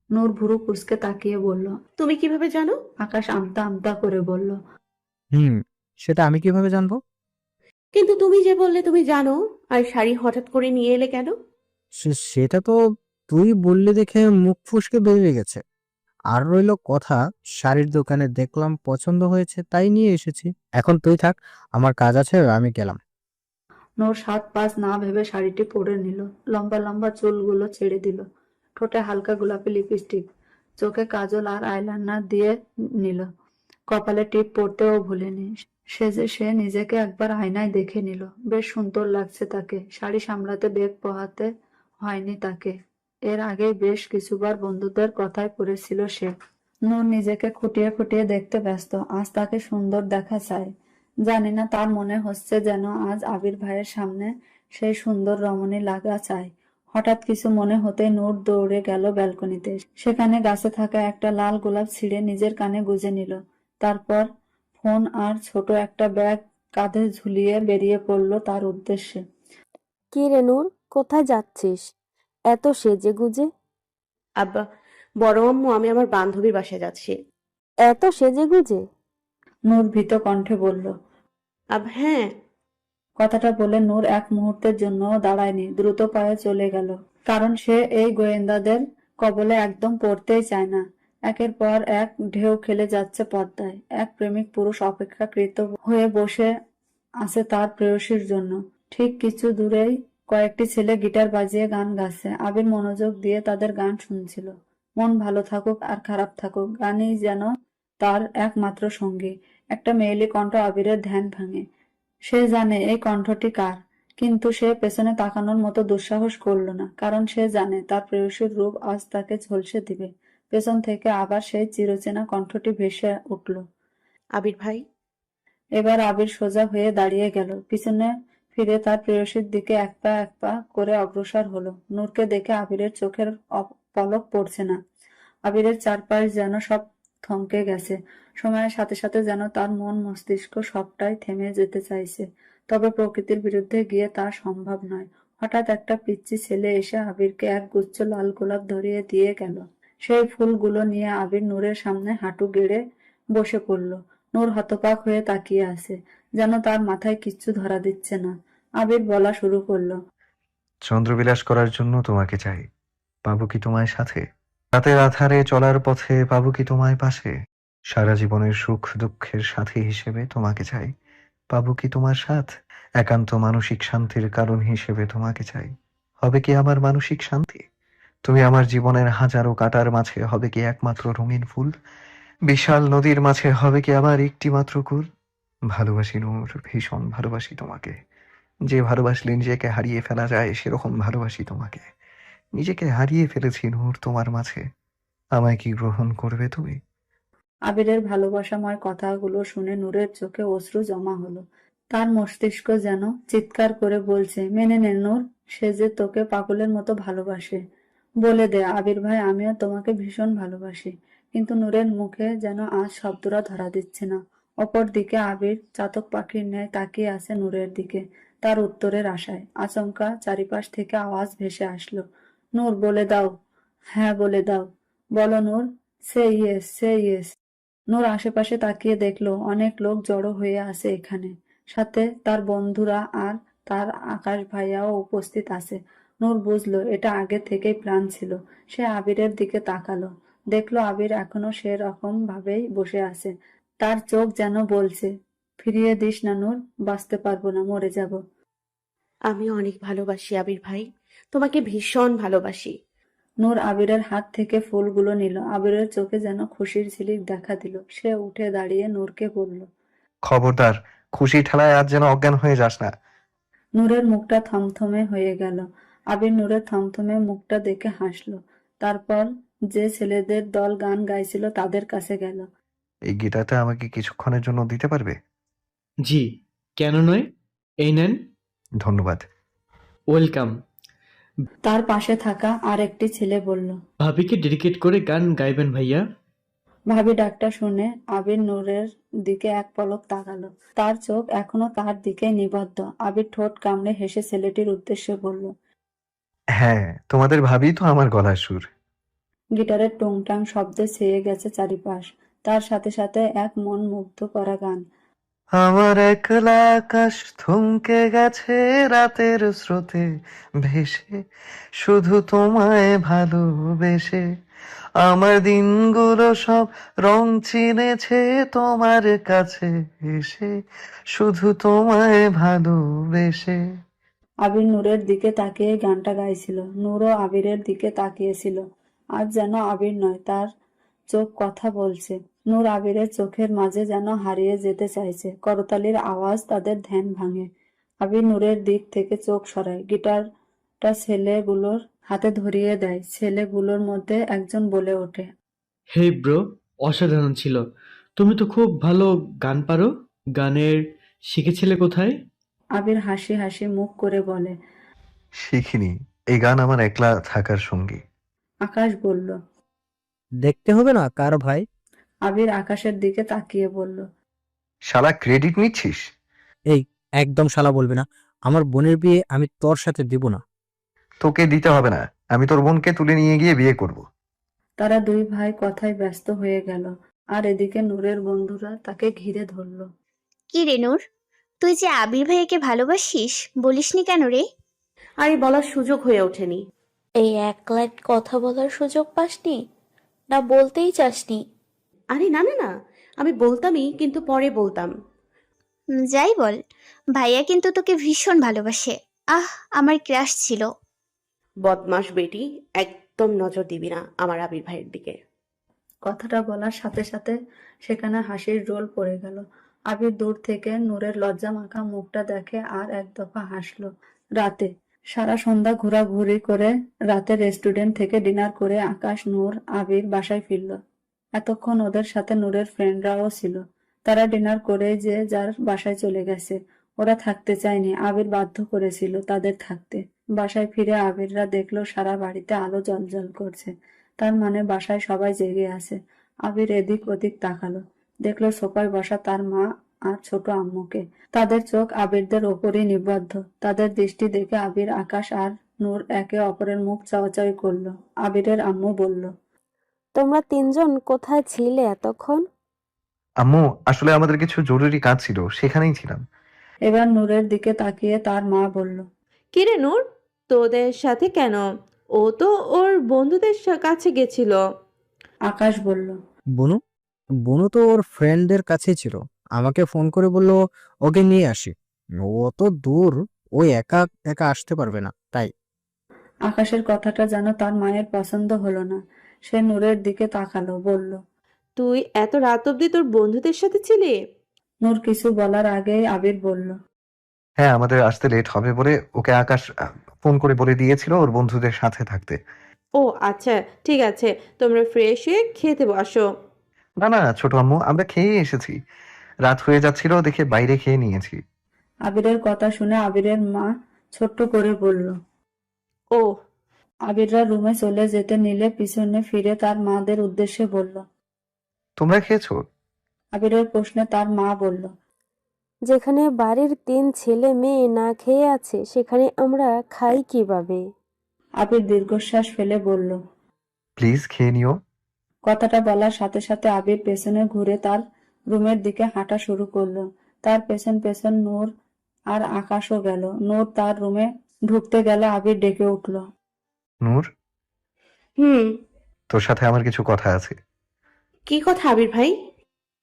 নূর ভুরু কুঁচকে তাকিয়ে বলল। তুমি কিভাবে জানো? আকাশ আমতা আমতা করে বলল। হুম, সেটা আমি কিভাবে জানবো? কিন্তু তুমি যে বললে তুমি জানো, আর শাড়ি হঠাৎ করে নিয়ে এলে কেন? সেটা তো তুই বললি দেখে মুখ ফুসকে বেরিয়ে গেছে। আর রইল কথা, শাড়ির দোকানে দেখলাম পছন্দ হয়েছে তাই নিয়ে এসেছি। এখন তুই থাক, আমার কাজ আছে, আমি গেলাম। নূর সাত পাঁচ না ভেবে শাড়িটি পরে নিল, লম্বা লম্বা চুলগুলো ছেড়ে দিল, ঠোঁটে হালকা গোলাপি লিপস্টিক, চোখে কাজল আর আইলাইনার দিয়ে নিল, কপালে টিপ পরতেও ভুলেনি। সে নিজেকে একবার আয়নায় দেখে নিল, বেশ সুন্দর লাগছে তাকে। শাড়ি সামলাতে বেগ পোহাতে হয়নি তাকে। এর আগে বেশ কিছুবার বন্ধুদের কথায় পড়েছিল সে। নূর নিজেকে খুঁটিয়ে খুঁটিয়ে দেখতে ব্যস্ত, আজ তাকে সুন্দর দেখা চায়। জানি না, তার মনে হচ্ছে যেন আজ আবির ভাইয়ের সামনে সেই সুন্দর রমণী লাগা চায়। হঠাৎ কিছু মনে হতেই নূর দৌড়ে গেল ব্যালকনিতে। সেখানে গাছে থাকা একটা লাল গোলাপ ছিঁড়ে নিজের কানে গুজে নিল। তারপর ফোন আর ছোট একটা ব্যাগ কাঁধে ঝুলিয়ে বেরিয়ে পড়ল তার উদ্দেশ্যে। কি রে নূর, কোথায় যাচ্ছিস এত সেজে গুজে? আব্বা, বড় আম্মু, আমি আমার বান্ধবীর বাসায় যাচ্ছি। এত সেজে গুজে? নূর ভীত কণ্ঠে বলল। হ্যাঁ। কথাটা বলে নূর এক মুহূর্তের জন্য দাঁড়ায়নি, দ্রুত পায়ে চলে গেল। কারণ সে এই গোয়েন্দাদের কবলে একদম পড়তেই চায় না। একের পর এক ঢেউ খেলে যাচ্ছে পদ্মায়। এক প্রেমিক পুরুষ অপেক্ষাকৃত হয়ে বসে আছে তার প্রেয়সীর জন্য। ঠিক কিছু দূরেই কয়েকটি ছেলে গিটার বাজিয়ে গান গাচ্ছে। আবির মনোযোগ দিয়ে তাদের গান শুনছিল। মন ভালো থাকুক আর খারাপ থাকুক, গানই যেন তার একমাত্র সঙ্গী। একটা মেয়েলি কণ্ঠ আবিরের ধ্যান ভাঙে। সে জানে এই কণ্ঠটি কার, কিন্তু সে পেছনে তাকানোর মতো দুঃসাহস করল না, কারণ সে জানে তার প্রেয়সীর রূপ আজ তাকে ঝলসে দিবে। পেছন থেকে আবার সেই চিরচেনা কণ্ঠটি ভেসে উঠল। আবির ভাই। এবার আবির সোজা হয়ে দাঁড়িয়ে গেল, পিছনে ফিরে তার প্রেয়সীর দিকে এক পা এক পা করে অগ্রসর হলো। নূরকে দেখে আবিরের চোখের পলক পড়ছে না। আবিরের চারপাশ যেন সব থমকে গেছে। সময়ের সাথে সাথে যেন তার মন মস্তিষ্ক সবটাই থেমে যেতে চাইছে। তবে প্রকৃতির বিরুদ্ধে গিয়ে তা সম্ভব নয়। হঠাৎ একটা পিচ্চি ছেলে এসে আবিরকে এক গুচ্ছ লাল গোলাপ ধরিয়ে দিয়ে গেল। সেই ফুলগুলো নিয়ে আবির নূরের সামনে হাঁটু গেড়ে বসে পড়ল। নূর হতবাক হয়ে তাকিয়ে আছে, যেন তার মাথায় কিচ্ছু ধরা দিচ্ছে না। আবির বলা শুরু করলো। চন্দ্রবিলাস করার জন্য তোমাকে চাই, পাবো কি তোমায় সাথে? রাতের আধারে চলার পথে পাবো কি তোমায় পাশে? সারা জীবনের সুখ দুঃখের সাথী হিসেবে তোমাকে চাই, পাবো কি তোমার সাথ? একান্ত মানসিক শান্তির কারণ হিসেবে তোমাকে চাই, হবে কি আমার মানসিক শান্তি? তুমি আমার জীবনের হাজারো কাটার মাঝে হবে কি একমাত্র রঙিন ফুল? বিশাল নদীর মাঝে হবে কি আমার একটি মাত্র কুল? ভালোবাসি নূর, ভীষণ ভালোবাসি তোমাকে। যে ভালোবাসলে নিজেকে হারিয়ে ফেলা যায় সেরকম ভালোবাসি তোমাকে। নিজেকে হারিয়ে ফেলেছি নূর তোমার মাঝে, আমায় কি গ্রহণ করবে তুমি? আবিরের ভালোবাসাময় কথাগুলো শুনে নূরের চোখে অশ্রু জমা হলো। তার মস্তিষ্ক যেন চিৎকার করে বলছে, মেনে নে নূর, সে যে তোকে পাগলের মতো ভালোবাসে। বলে দে আবির ভাই, আমিও তোমাকে ভীষণ ভালোবাসি। কিন্তু নূরের মুখে যেন আজ শব্দটা ধরা দিচ্ছে না। অপর দিকে আবির চাতক পাখির ন্যায় তাকিয়ে আছে নূরের দিকে, তার উত্তরের আশায়। আচমকা চারিপাশ থেকে আওয়াজ ভেসে আসলো। নূর, বলে দাও। হ্যাঁ, বলে দাও। বলো নূর, সে ইয়েস, সে ইয়েস। নূর আশেপাশে তাকিয়ে দেখলো অনেক লোক জড়ো হয়ে আছে এখানে, সাথে তার বন্ধুরা আর তার আকাশ ভাইয়াও উপস্থিত আছে। নূর বুঝলো এটা আগে থেকেই প্ল্যান ছিল। সে আবিরের দিকে তাকালো, দেখলো আবির এখনো সেরকম ভাবেই বসে আছে। তার চোখ যেন বলছে, ফিরিয়ে দিস না নূর, বাঁচতে পারবো না, মরে যাব। আমি অনেক ভালোবাসি আবির ভাই, তোমাকে ভীষণ ভালোবাসি। নূর আবিরের হাত থেকে ফুলগুলো নিল। আবিরের চোখে যেন খুশির ঝিলিক দেখা দিল। সে উঠে দাঁড়িয়ে নূরকে বলল। খবরদার, খুশি ঠেলায় আজ যেন অজ্ঞান হয়ে যাস না। নূরের মুখটা থমথমে হয়ে গেল। আবির নূরের থমথমে মুখটা দেখে হাসলো। তারপর যে ছেলেদের দল গান গাইছিল তাদের কাছে গেল। এই গিটারটা আমাকে কিছুক্ষণের জন্য দিতে পারবে? জি, কেন নয়? এই নেন। ধন্যবাদ। ওয়েলকাম। তার পাশে থাকা আর একটি ছেলে বলল। ভাবিকে ডেডিকেট করে গান গাইবেন ভাইয়া। ভাবি ডাকটা শুনে আবির নূরের দিকে এক পলক তাকালো। তার চোখ এখনো তার দিকে নিবদ্ধ। আবির ঠোঁট কামড়ে হেসে ছেলেটির উদ্দেশ্যে বলল। হ্যাঁ, তোমাদের ভাবি তো আমার গলার সুর। গিটারের টুংটাং শব্দে ছেয়ে গেছে চারিপাশ। তার সাথে সাথে এক মন মুগ্ধ করা গান। আমার একলা আকাশ থমকে গেছে রাতের স্রোতে ভেসে, শুধু তোমায় ভালোবেসে। আমার দিনগুলো সব রং চিনেছে তোমার কাছে এসে, শুধু তোমায় ভালোবেসে। আবির নূরের দিকে তাকিয়ে গানটা গাইছিল। নূরও আবিরের দিকে তাকিয়েছিল। আজ যেন আবির নয়, তার চোখ কথা বলছে। নূর আবিরের চোখের মাঝে যেন হারিয়ে যেতে চাইছে। করতালির আওয়াজ তাদের ধ্যান ভাঙে। আবির নূরের দিক থেকে চোখ সরায়। গিটারটা ছেলেগুলোর হাতে ধরিয়ে দেয়। ছেলেগুলোর মধ্যে একজন বলে ওঠে। হে ব্রো, অসাধারণ ছিল। তুমি তো খুব ভালো গান পারো। গানের শিখেছিলে কোথায়? আবির হাসি হাসি মুখ করে বলে। শিখিনি, এই গান আমার একলা থাকার সঙ্গী। আকাশ বলল। দেখতে হবে না কার ভাই। আবির আকাশের দিকে তাকিয়ে বলল। শালা ক্রেডিট নিচ্ছিস? এই, একদম শালা বলবি না। আমার বোনের বিয়ে আমি তোর সাথে দিব না। তোকে দিতে হবে না, আমি তোর বোনকে তুলে নিয়ে গিয়ে বিয়ে করব। তারা দুই ভাই কথায় ব্যস্ত হয়ে গেল। আর এদিকে নূরের বন্ধুরা তাকে ঘিরে ধরল। কি রে নূর, তুই যে আবির ভাইয়াকে ভালোবাসিস বলিসনি কেন রে? আরে বলার সুযোগ হয়ে ওঠেনি। এই এক লাইন কথা বলার সুযোগ পাসনি? না বলতেই চাসনি? আরে না না না, আমি বলতামই, কিন্তু পরে বলতাম। যাই বল, ভাইয়া কিন্তু তোকে ভীষণ ভালোবাসে। আমার ক্রাশ ছিল। বদমাস বেটি, একদম নজর দিবি না আমার আবির ভাইয়ের দিকে। কথাটা বলার সাথে সাথে সেখানে হাসির রোল পড়ে গেল। আবির দূর থেকে নূরের লজ্জা মাখা মুখটা দেখে আর এক দফা হাসলো। রাতে সারা সন্ধ্যা ঘোরাঘুরি করে রাতে রেস্টুরেন্ট থেকে ডিনার করে আকাশ, নূর, আবির বাসায় ফিরল। এতক্ষণ ওদের সাথে নূরের ফ্রেন্ডরাও ছিল। তারা ডিনার করে যে যার বাসায় চলে গেছে। ওরা থাকতে চায়নি, আবির বাধ্য করেছিল তাদের থাকতে। বাসায় ফিরে আবিররা দেখলো সারা বাড়িতে আলো জ্বলজ্বল করছে। তার মানে বাসায় সবাই জেগে আছে। আবির এদিক ওদিক তাকালো, দেখলো সোফায় বসা তার মা আর ছোট আম্মুকে। তাদের চোখ আবিরদের ওপরই নিবদ্ধ। তাদের দৃষ্টি দেখে আবির, আকাশ আর নূর একে অপরের মুখ চাওয়াচাওয়ি করলো। আবিরের আম্মু বলল। তোমরা তিনজন কোথায় ছিলে এতক্ষণ? আম্মু, আসলে আমাদের কিছু জরুরি কাজ ছিল, সেখানেই ছিলাম। এবার নূরের দিকে তাকিয়ে তার মা বলল। কিরে নূর, তোদের সাথে কেন? ও তো ওর বন্ধুদের কাছে গেছিল। আকাশ বলল। বনু বনু তো ওর ফ্রেন্ডদের কাছে ছিল। আমাকে ফোন করে বলল ওকে নিয়ে আসি। ও তো দূর, ও একা একা আসতে পারবে না, তাই। আকাশের কথাটা যেন তার মায়ের পছন্দ হলো না। সে নূরের দিকে তাকালো, বলল। তুই এত রাত অব্দি তোর বন্ধুদের সাথে ছিলি? নূর কিছু বলার আগেই আবির বলল। হ্যাঁ, আমাদের আসতে লেট হবে বলে ওকে আকাশ ফোন করে বলে দিয়েছিল ওর বন্ধুদের সাথে থাকতে। ও আচ্ছা, ঠিক আছে, তোমরা ফ্রেশ হয়ে খেতে বসো। না না ছোট আম্মু, আমরা খেয়ে এসেছি। রাত হয়ে যাচ্ছিল দেখে বাইরে খেয়ে নিয়েছি। আবিরের কথা শুনে আবিরের মা ছোট্ট করে বলল। ও। আবিররা রুমে চলে যেতে নিলে পিছনে ফিরে তার মাদের উদ্দেশ্যে বলল। তোমরা খেয়েছো? আবিরের প্রশ্নে তার মা বলল। যেখানে বাড়ির 3 ছেলে মেয়ে না খেয়ে আছে সেখানে আমরা খাই কিভাবে? আবির দীর্ঘশ্বাস ফেলে বলল। প্লিজ খেয়ে নিও। কথাটা বলার সাথে সাথে আবির পেছনে ঘুরে তার রুমের দিকে হাঁটা শুরু করলো। তার পেছন পেছন নূর আর আকাশও গেল। নূর তার রুমে ঢুকতে গেল, আবির ডেকে উঠল। নূর, তোর সাথে আমার কিছু কথা আছে। কি কথা আবির ভাই?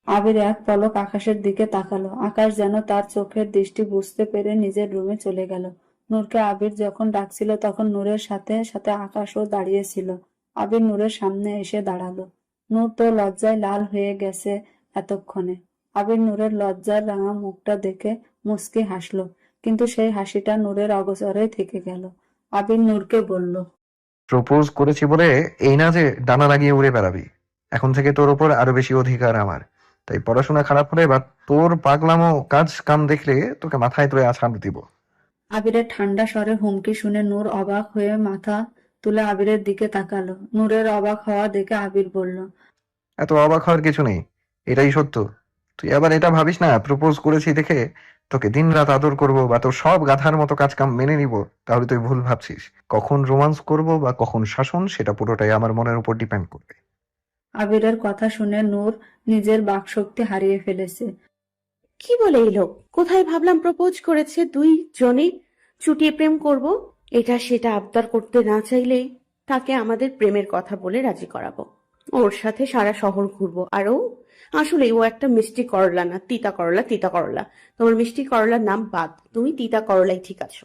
আবির এক পলক আকাশের দিকে তাকালো। আকাশ যেন তার চোখের দৃষ্টি বুঝতে পেরে নিজের রুমে চলে গেল। নূরকে আবির যখন ডাকছিল তখন নূরের সাথে সাথে আকাশও দাঁড়িয়েছিল। আবির নূরের সামনে এসে দাঁড়ালো। নূর তো লজ্জায় লাল হয়ে গেছে এতক্ষণে। আবির নূরের লজ্জার রাঙা মুখটা দেখে মুচকি হাসলো, কিন্তু সেই হাসিটা নূরের অগোচরেই থেকে গেল। আবির নূরকে বলল। প্রপোজ করেছি বলে এই না যে ডানা লাগিয়ে উড়ে বেড়াবি। এখন থেকে তোর ওপর আরো বেশি অধিকার আমার। তাই পড়াশোনা খারাপ হলে বা তোর পাগলামো কাজ কাম দেখলে তোকে মাথায় তুলে আছাড় দিব। আবিরের ঠান্ডা স্বরে হুমকি শুনে নূর অবাক হয়ে মাথা তুলে আবিরের দিকে তাকালো। নূরের অবাক হওয়া দেখে আবির বলল, এত অবাক হওয়ার কিছু নেই, এটাই সত্য। তুই আবার এটা ভাবিস না প্রপোজ করেছি দেখে তোকে দিনরাত আদর করব বা তোর সব গাধার মতো কাজ কাম মেনে নিব, তাহলে তুই ভুল ভাবছিস। কখন রোমান্স করব বা কখন শাসন সেটা পুরোটাই আমার মনের উপর ডিপেন্ড করবে। আবিরের কথা শুনে নূর নিজের বাকশক্তি হারিয়ে ফেলেছে। কি বলে এই লোক? কোথায় ভাবলাম প্রপোজ করেছে, দুই জনে চুটিয়ে প্রেম করব। এটা সেটা আবদার করতে না চাইলেই তাকে আমাদের প্রেমের কথা বলে রাজি করাবো। ওর সাথে সারা শহর ঘুরবো। আর ও আসলে ও একটা মিষ্টি করলা না, তিতা করলা। তিতা করলা। তোমার মিষ্টি করলার নাম বাদ, তুমি তিতা করলাই ঠিক আছো।